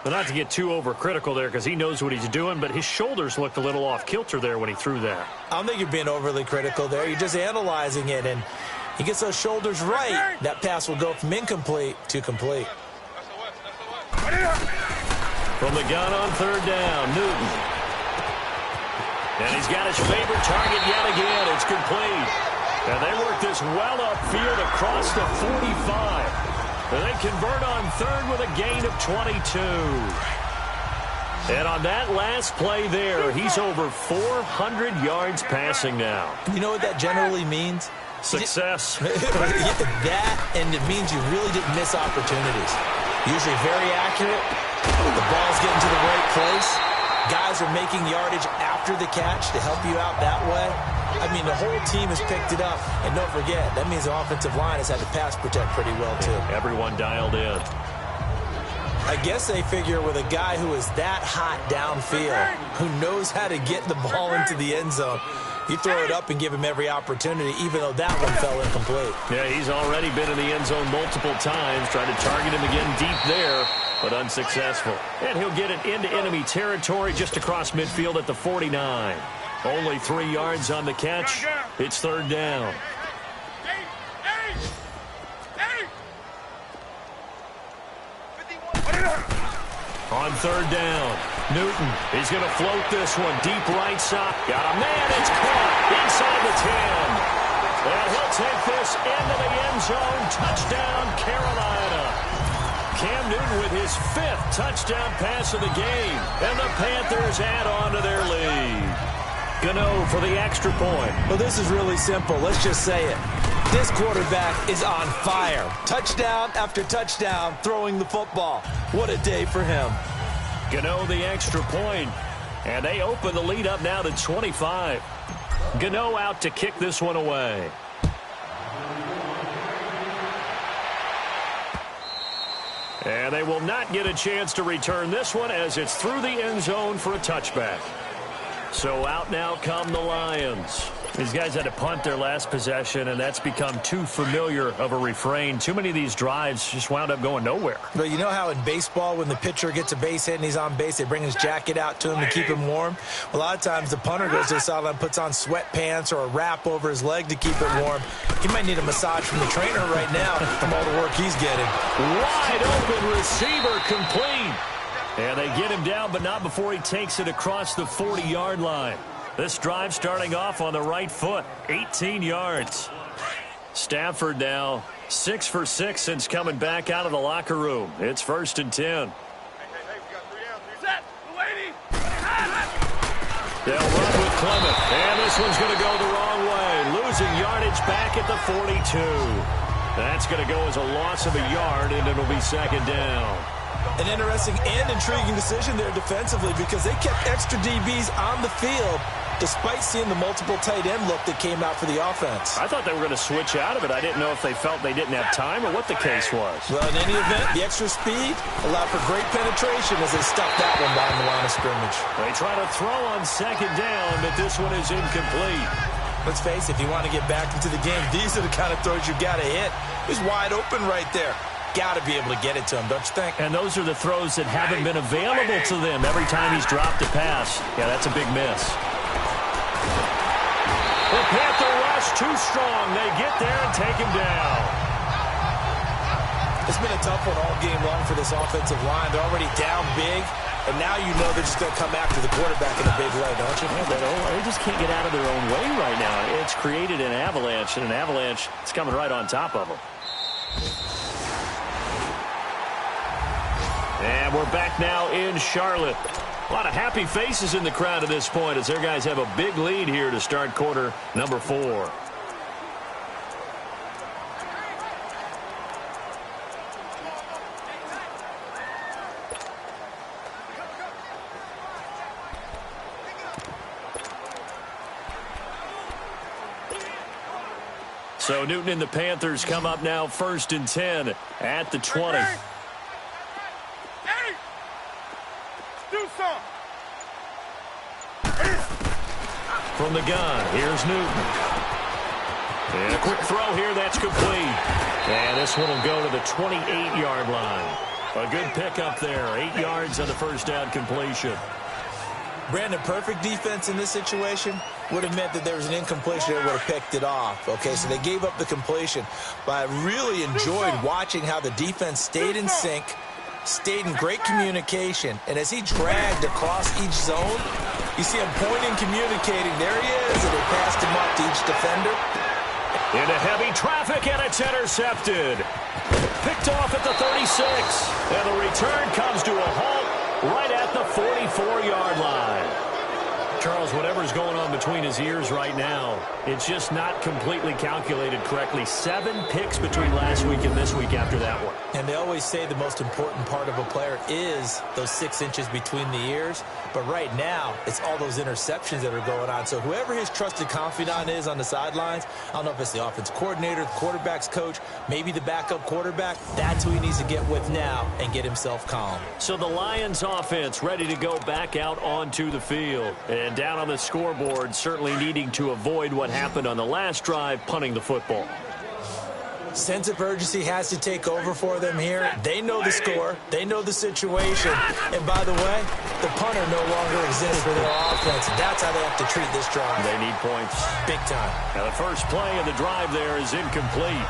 Speaker 2: But not to get too overcritical there because he knows what he's doing, but his shoulders looked a little off kilter there when he threw that.
Speaker 3: I don't think you're being overly critical there. You're just analyzing it, and he gets those shoulders right. That pass will go from incomplete to complete.
Speaker 2: From the gun on 3rd down, Newton. And he's got his favorite target yet again. It's complete. And they work this well upfield across the 45. And they convert on 3rd with a gain of 22. And on that last play there, he's over 400 yards passing now.
Speaker 3: You know what that generally means?
Speaker 2: Success.
Speaker 3: That, and it means you really didn't miss opportunities. Usually very accurate. The ball's getting to the right place. Guys are making yardage after the catch to help you out that way. I mean, the whole team has picked it up. And don't forget, that means the offensive line has had to pass protect pretty well, too.
Speaker 2: Everyone dialed in.
Speaker 3: I guess they figure with a guy who is that hot downfield, who knows how to get the ball into the end zone, you throw it up and give him every opportunity, even though that one fell incomplete.
Speaker 2: Yeah, he's already been in the end zone multiple times, tried to target him again deep there, but unsuccessful. And he'll get it into enemy territory just across midfield at the 49. Only 3 yards on the catch. It's 3rd down. On third down, Newton, he's going to float this one deep right side. Got a man, it's caught inside the 10. And he'll take this into the end zone. Touchdown, Carolina. Cam Newton with his 5th touchdown pass of the game. And the Panthers add on to their lead. Gano for the extra point.
Speaker 3: Well, this is really simple. Let's just say it. This quarterback is on fire. Touchdown after touchdown throwing the football. What a day for him.
Speaker 2: Gano the extra point. And they open the lead up now to 25. Gano out to kick this one away. And they will not get a chance to return this one as it's through the end zone for a touchback. So out now come the Lions. These guys had to punt their last possession, and that's become too familiar of a refrain. Too many of these drives just wound up going nowhere.
Speaker 3: But you know how in baseball, when the pitcher gets a base hit and he's on base, they bring his jacket out to him to keep him warm? A lot of times the punter goes to the sideline, puts on sweatpants or a wrap over his leg to keep it warm. He might need a massage from the trainer right now from all the work he's getting.
Speaker 2: Wide open receiver complete. And they get him down, but not before he takes it across the 40-yard line. This drive starting off on the right foot, 18 yards. Stafford now 6 for 6 since coming back out of the locker room. It's 1st and 10.
Speaker 4: Hey, we got 3 down. Set, lady.
Speaker 2: They'll run with Clement, and this one's going to go the wrong way. Losing yardage back at the 42. That's going to go as a loss of a yard, and it'll be 2nd down.
Speaker 3: An interesting and intriguing decision there defensively because they kept extra DBs on the field despite seeing the multiple tight end look that came out for the offense.
Speaker 2: I thought they were going to switch out of it. I didn't know if they felt they didn't have time or what the case was.
Speaker 3: Well, in any event, the extra speed allowed for great penetration as they stuffed that one behind the line of scrimmage.
Speaker 2: They try to throw on 2nd down, but this one is incomplete.
Speaker 3: Let's face it, if you want to get back into the game, these are the kind of throws you got to hit. He's wide open right there. Got to be able to get it to him, don't you think?
Speaker 2: And those are the throws that haven't been available to them every time he's dropped a pass. Yeah, that's a big miss. The Panther rush too strong. They get there and take him down.
Speaker 3: It's been a tough one all game long for this offensive line. They're already down big, and now you know they're just going to come after the quarterback in a big way, don't you?
Speaker 2: Yeah, they just can't get out of their own way right now. It's created an avalanche, and an avalanche is coming right on top of them. And we're back now in Charlotte. A lot of happy faces in the crowd at this point as their guys have a big lead here to start quarter number 4. So Newton and the Panthers come up now 1st and 10 at the 20. From the gun, here's Newton. And a quick throw here, that's complete. And this one will go to the 28-yard line. A good pickup there, 8 yards on the first down completion.
Speaker 3: Brandon, perfect defense in this situation would have meant that there was an incompletion that would have picked it off. Okay, so they gave up the completion. But I really enjoyed watching how the defense stayed in sync, stayed in great communication, and as he dragged across each zone, you see him pointing, communicating. There he is, and they passed him up to each defender.
Speaker 2: Into heavy traffic, and it's intercepted. Picked off at the 36, and the return comes to a halt right at the 44-yard line. Charles, whatever's going on between his ears right now, it's just not completely calculated correctly. 7 picks between last week and this week after that one.
Speaker 3: And they always say the most important part of a player is those 6 inches between the ears. But right now, it's all those interceptions that are going on. So whoever his trusted confidant is on the sidelines, I don't know if it's the offense coordinator, the quarterback's coach, maybe the backup quarterback, that's who he needs to get with now and get himself calm.
Speaker 2: So the Lions offense ready to go back out onto the field. And down on the scoreboard, certainly needing to avoid what happened on the last drive, punting the football.
Speaker 3: Sense of urgency has to take over for them here. They know the score. They know the situation. And by the way, the punter no longer exists for their offense. That's how they have to treat this drive.
Speaker 2: They need points.
Speaker 3: Big time.
Speaker 2: Now the first play of the drive there is incomplete.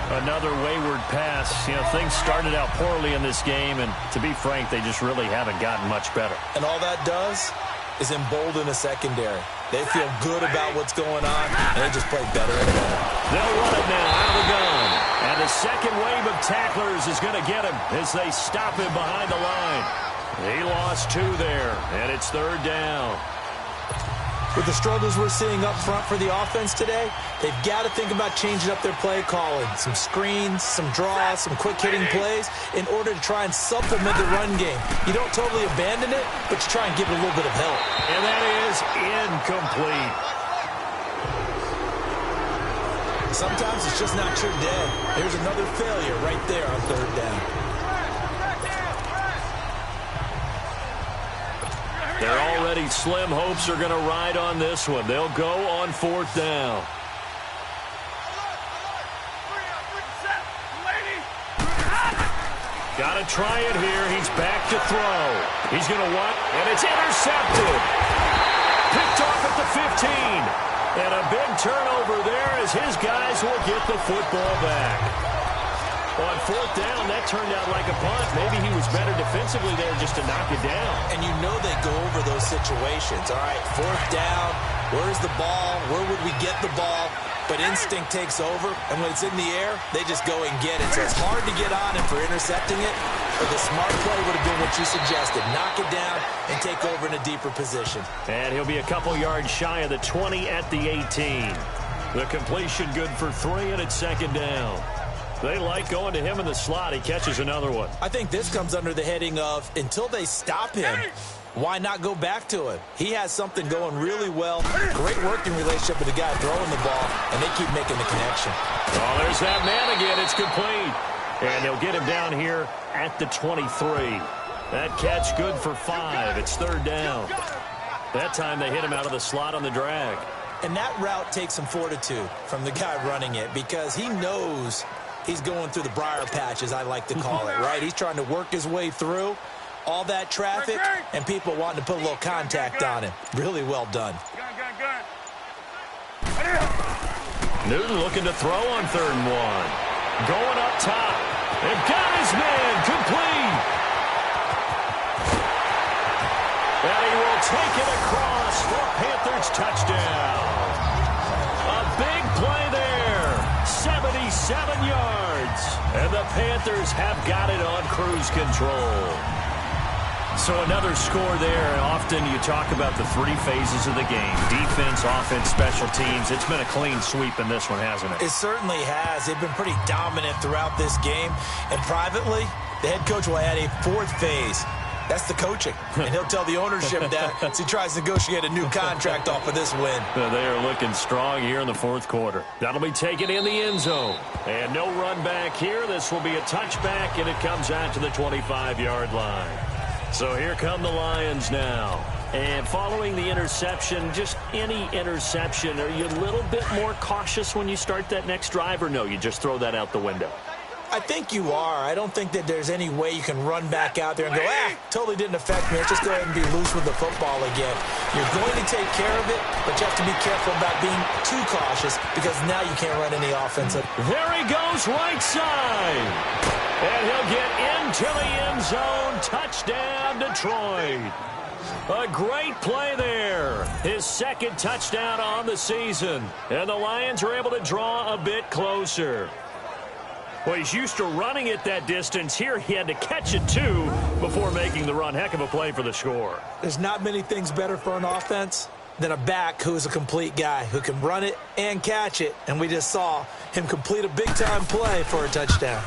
Speaker 2: Another wayward pass. You know, things started out poorly in this game, and to be frank, they just really haven't gotten much better.
Speaker 3: And all that does is embolden a secondary. They feel good about what's going on, and they just play better and better.
Speaker 2: They'll run it now out of the gun. And the second wave of tacklers is going to get him as they stop him behind the line. He lost 2 there, and it's 3rd down.
Speaker 3: With the struggles we're seeing up front for the offense today, they've got to think about changing up their play calling. Some screens, some draws, some quick-hitting plays in order to try and supplement the run game. You don't totally abandon it, but you try and give it a little bit of help.
Speaker 2: And that is incomplete.
Speaker 3: Sometimes it's just not your day. There's another failure right there on 3rd down.
Speaker 2: They're already slim hopes are going to ride on this one. They'll go on 4th down. Got to try it here. He's back to throw. He's going to want, and it's intercepted. Picked off at the 15. And a big turnover there as his guys will get the football back. On 4th down, that turned out like a punt. Maybe he was better defensively there just to knock it down.
Speaker 3: And you know they go over those situations. All right, 4th down, where's the ball? Where would we get the ball? But instinct takes over, and when it's in the air, they just go and get it. So it's hard to get on him for intercepting it, but the smart play would have been what you suggested. Knock it down and take over in a deeper position.
Speaker 2: And he'll be a couple yards shy of the 20 at the 18. The completion good for 3, and it's 2nd down. They like going to him in the slot. He catches another one.
Speaker 3: I think this comes under the heading of until they stop him, why not go back to him? He has something going really well. Great working relationship with the guy throwing the ball, and they keep making the connection.
Speaker 2: Oh, there's that man again. It's complete. And they'll get him down here at the 23. That catch good for 5. It's 3rd down. That time they hit him out of the slot on the drag.
Speaker 3: And that route takes some fortitude from the guy running it because he knows he's going through the briar patch, as I like to call it, right? He's trying to work his way through all that traffic and people wanting to put a little contact on him. Really well done.
Speaker 2: Newton looking to throw on 3rd and 1. Going up top. And got his man complete. And he will take it across for Panthers touchdown. A big play there. 77 yards. And the Panthers have got it on cruise control. So another score there. Often you talk about the 3 phases of the game. Defense, offense, special teams. It's been a clean sweep in this one, hasn't it?
Speaker 3: It certainly has. They've been pretty dominant throughout this game. And privately, the head coach will add a 4th phase. That's the coaching. And he'll tell the ownership that as he tries to negotiate a new contract off of this win.
Speaker 2: They are looking strong here in the 4th quarter. That'll be taken in the end zone. And no run back here. This will be a touchback, and it comes out to the 25-yard line. So here come the Lions now. And following the interception, just any interception, are you a little bit more cautious when you start that next drive, or no, you just throw that out the window?
Speaker 3: I think you are. I don't think that there's any way you can run back out there and go, totally didn't affect me. Let's just go ahead and be loose with the football again. You're going to take care of it, but you have to be careful about being too cautious because now you can't run any offensive.
Speaker 2: There he goes, right side. And he'll get into the end zone. Touchdown, Detroit. A great play there. His 2nd touchdown on the season. And the Lions are able to draw a bit closer. Well, he's used to running it that distance. Here he had to catch it, too, before making the run. Heck of a play for the score.
Speaker 3: There's not many things better for an offense than a back who is a complete guy who can run it and catch it. And we just saw him complete a big-time play for a touchdown.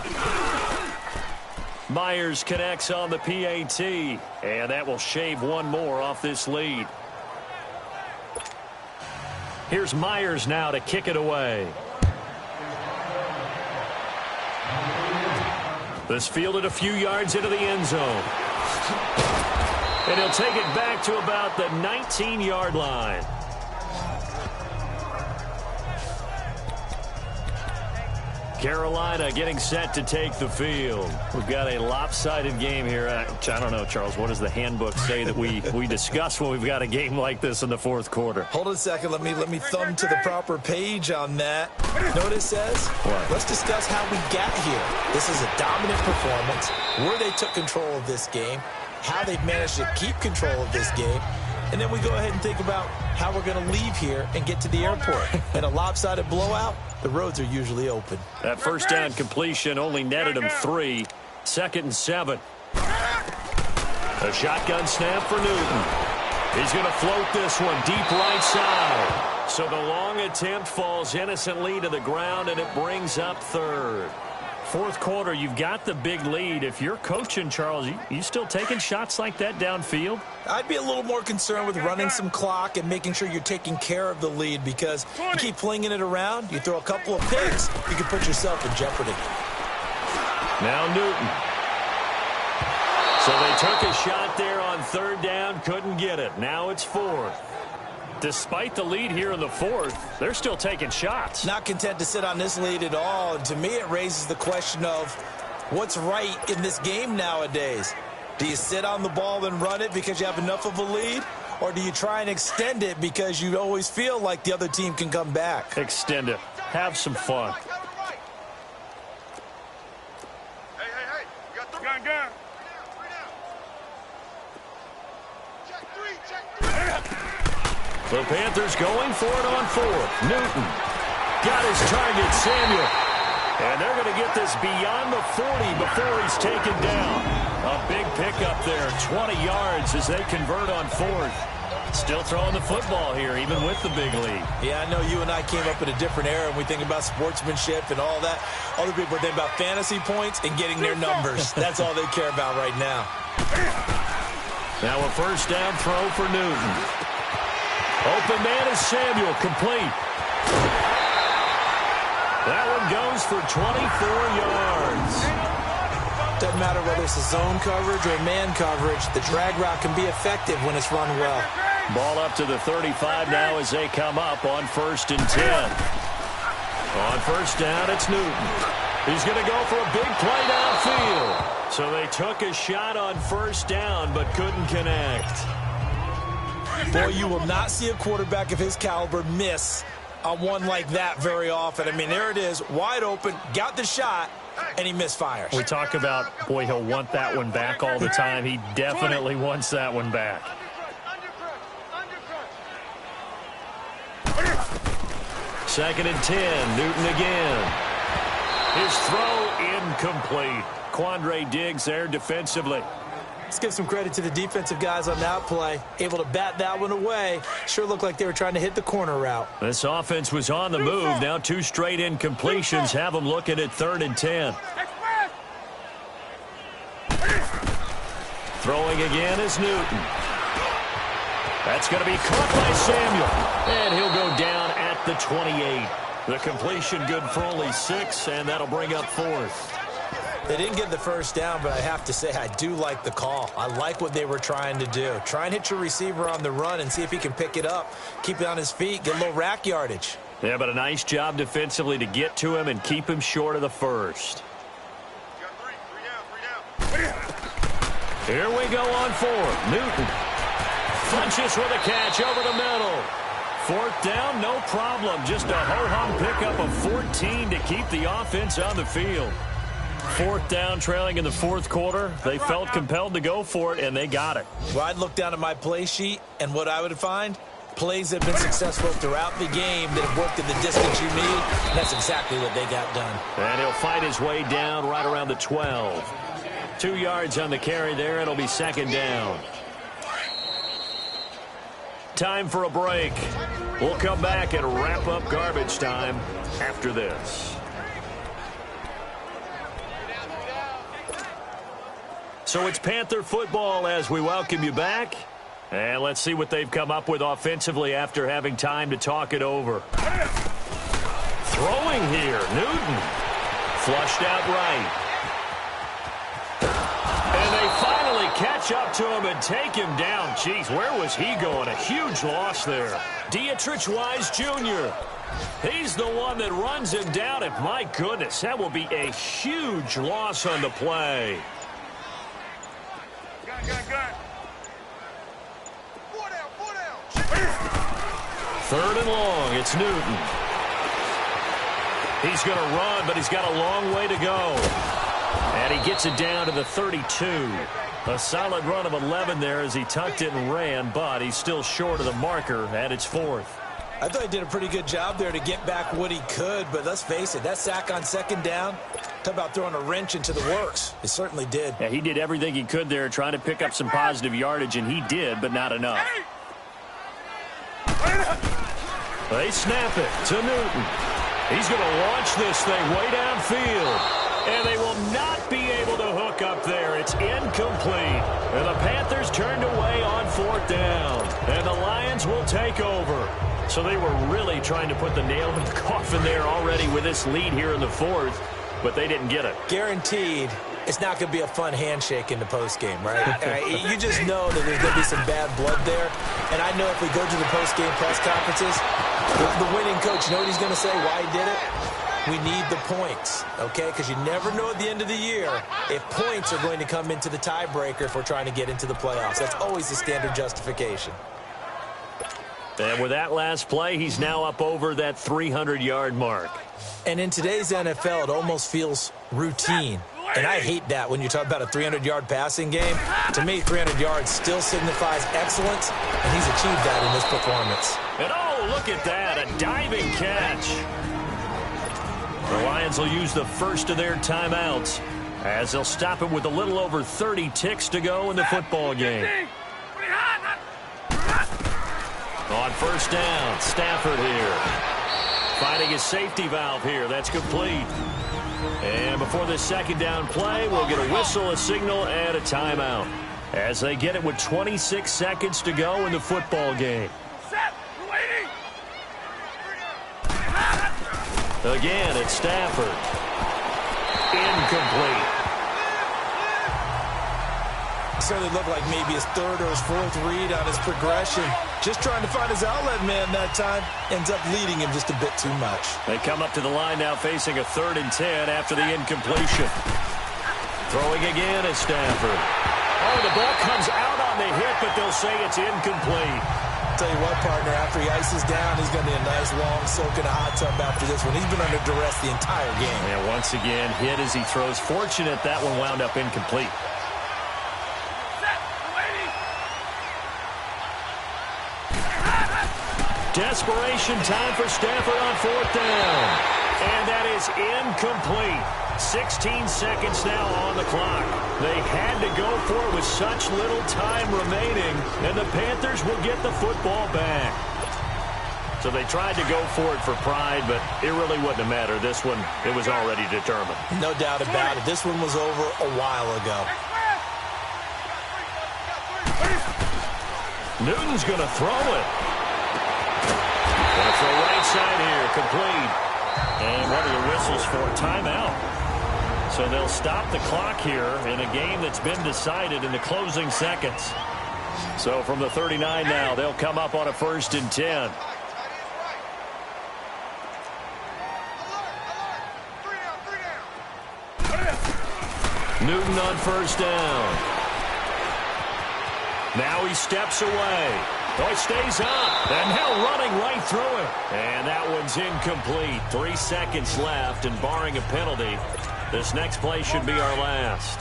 Speaker 2: Myers connects on the PAT, and that will shave one more off this lead. Here's Myers now to kick it away. This fielded a few yards into the end zone. And he'll take it back to about the 19-yard line. Carolina getting set to take the field. We've got a lopsided game here. I don't know, Charles, what does the handbook say that we discuss when we've got a game like this in the fourth quarter?
Speaker 3: Hold on a second. Let me thumb to the proper page on that. Know what it says?
Speaker 2: What?
Speaker 3: Let's discuss how we got here. This is a dominant performance, where they took control of this game, how they've managed to keep control of this game, and then we go ahead and think about how we're going to leave here and get to the airport. In a lopsided blowout, the roads are usually open.
Speaker 2: That first down completion only netted him 3. 2nd and 7. A shotgun snap for Newton. He's going to float this one deep right side. So the long attempt falls innocently to the ground, and it brings up 3rd. Fourth quarter, you've got the big lead. If you're coaching, Charles, you still taking shots like that downfield?
Speaker 3: I'd be a little more concerned with running some clock and making sure you're taking care of the lead, because you keep flinging it around, you throw a couple of picks, you can put yourself in jeopardy.
Speaker 2: Now Newton. So they took a shot there on 3rd down, couldn't get it. Now it's 4th. Despite the lead here in the 4th, they're still taking shots.
Speaker 3: Not content to sit on this lead at all. And to me, it raises the question of what's right in this game nowadays. Do you sit on the ball and run it because you have enough of a lead? Or do you try and extend it because you always feel like the other team can come back?
Speaker 2: Extend it. Have some fun.
Speaker 4: Hey, we got 3. Gun. Check 3.
Speaker 2: The Panthers going for it on 4th. Newton got his target, Samuel. And they're going to get this beyond the 40 before he's taken down. A big pickup there, 20 yards as they convert on 4th. Still throwing the football here, even with the big lead.
Speaker 3: Yeah, I know you and I came up in a different era, and we think about sportsmanship and all that. Other people think about fantasy points and getting their numbers. That's all they care about right now.
Speaker 2: Now a first down throw for Newton. Open man is Samuel, complete. That one goes for 24 yards.
Speaker 3: Doesn't matter whether it's a zone coverage or man coverage, the drag route can be effective when it's run well.
Speaker 2: Ball up to the 35 now as they come up on 1st and 10. On first down, it's Newton. He's going to go for a big play downfield. So they took a shot on 1st down but couldn't connect.
Speaker 3: Boy, you will not see a quarterback of his caliber miss on one like that very often. I mean, there it is, wide open, got the shot, and he misfires.
Speaker 2: We talk about, boy, he'll want that one back all the time. He definitely wants that one back. 2nd and 10, Newton again. His throw incomplete. Quandre Diggs there defensively.
Speaker 3: Let's give some credit to the defensive guys on that play. Able to bat that one away. Sure looked like they were trying to hit the corner route.
Speaker 2: This offense was on the move. Now 2 straight incompletions have them looking at 3rd and 10. Throwing again is Newton. That's going to be caught by Samuel. And he'll go down at the 28. The completion good for only 6, and that'll bring up 4th.
Speaker 3: They didn't get the first down, but I have to say I do like the call. I like what they were trying to do. Try and hit your receiver on the run and see if he can pick it up, keep it on his feet, get a little rack yardage.
Speaker 2: Yeah, but a nice job defensively to get to him and keep him short of the first. Here we go on 4th. Newton punches with a catch over the middle. 4th down, no problem. Just a ho-hum pickup of 14 to keep the offense on the field. 4th down, trailing in the 4th quarter. They felt compelled to go for it, and they got it.
Speaker 3: Well, I'd look down at my play sheet, and what I would find, plays that have been successful throughout the game that have worked in the distance you need. And that's exactly what they got done.
Speaker 2: And he'll fight his way down right around the 12. 2 yards on the carry there. It'll be 2nd down. Time for a break. We'll come back and wrap up garbage time after this. So it's Panther football as we welcome you back. And let's see what they've come up with offensively after having time to talk it over. Throwing here, Newton. Flushed out right. And they finally catch up to him and take him down. Jeez, where was he going? A huge loss there. Dietrich Wise Jr. He's the one that runs him down, and my goodness, that will be a huge loss on the play.
Speaker 4: Gun, gun, gun. 4 down, 4 down.
Speaker 2: 3rd and long, it's Newton. He's going to run, but he's got a long way to go. And he gets it down to the 32. A solid run of 11 there as he tucked it and ran, but he's still short of the marker at its 4th.
Speaker 3: I thought he did a pretty good job there to get back what he could, but let's face it, that sack on 2nd down, talk about throwing a wrench into the works. It certainly did.
Speaker 2: Yeah, he did everything he could there trying to pick up some positive yardage, and he did, but not enough. They snap it to Newton. He's going to launch this thing way downfield. And they will not be able to hook up there. It's incomplete. And the Panthers turned away on 4th down. And the Lions will take over. So they were really trying to put the nail in the coffin there already with this lead here in the 4th. But they didn't get it.
Speaker 3: Guaranteed, it's not going to be a fun handshake in the postgame, right? You just know that there's going to be some bad blood there. And I know if we go to the postgame press conferences, the winning coach, you know what he's going to say, why he did it? We need the points, okay? Because you never know at the end of the year if points are going to come into the tiebreaker if we're trying to get into the playoffs. That's always the standard justification.
Speaker 2: And with that last play, he's now up over that 300-yard mark.
Speaker 3: And in today's NFL, it almost feels routine. And I hate that when you talk about a 300-yard passing game. To me, 300 yards still signifies excellence, and he's achieved that in this performance.
Speaker 2: And oh, look at that, a diving catch. The Lions will use the first of their timeouts as they'll stop it with a little over 30 ticks to go in the football game. On 1st down, Stafford here. Finding his safety valve here. That's complete. And before this 2nd down play, we'll get a whistle, a signal, and a timeout as they get it with 26 seconds to go in the football game. Again, it's Stafford. Incomplete.
Speaker 3: Certainly looked like maybe his 3rd or his 4th read on his progression. Just trying to find his outlet man that time. Ends up leading him just a bit too much.
Speaker 2: They come up to the line now facing a 3rd and 10 after the incompletion. Throwing again is Stafford. Oh, the ball comes out on the hit, but they'll say it's incomplete.
Speaker 3: Tell you what, partner, after he ices down, he's going to need a nice long soak in a hot tub after this one. He's been under duress the entire game.
Speaker 2: And once again, hit as he throws. Fortunate that one wound up incomplete. Desperation time for Stafford on 4th down. And that is incomplete. 16 seconds now on the clock. They had to go for it with such little time remaining, and the Panthers will get the football back. So they tried to go for it for pride, but it really wouldn't have mattered. This one, it was already determined.
Speaker 3: No doubt about it. This one was over a while ago.
Speaker 2: Newton's going to throw it. Going to throw right side here, complete. And what are the whistles for? Timeout. So they'll stop the clock here in a game that's been decided in the closing seconds. So from the 39 now, they'll come up on a 1st and 10. Newton on 1st down. Now he steps away. Oh, he stays up. And now running right through it. And that one's incomplete. 3 seconds left, and barring a penalty, this next play should be our last.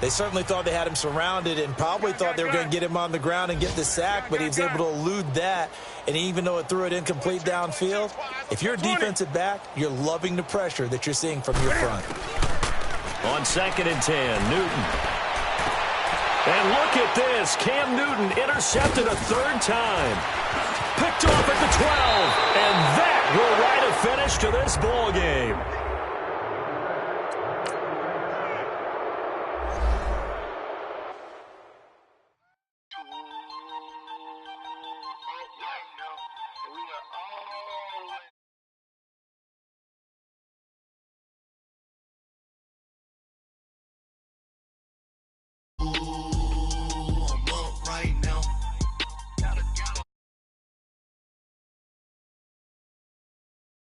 Speaker 3: They certainly thought they had him surrounded and probably thought they were going to get him on the ground and get the sack, but he was able to elude that. And even though it threw it incomplete downfield, if you're a defensive back, you're loving the pressure that you're seeing from your front.
Speaker 2: On 2nd and 10, Newton. And look at this. Cam Newton intercepted a 3rd time. Picked off at the 12. And that will write a finish to this ball game.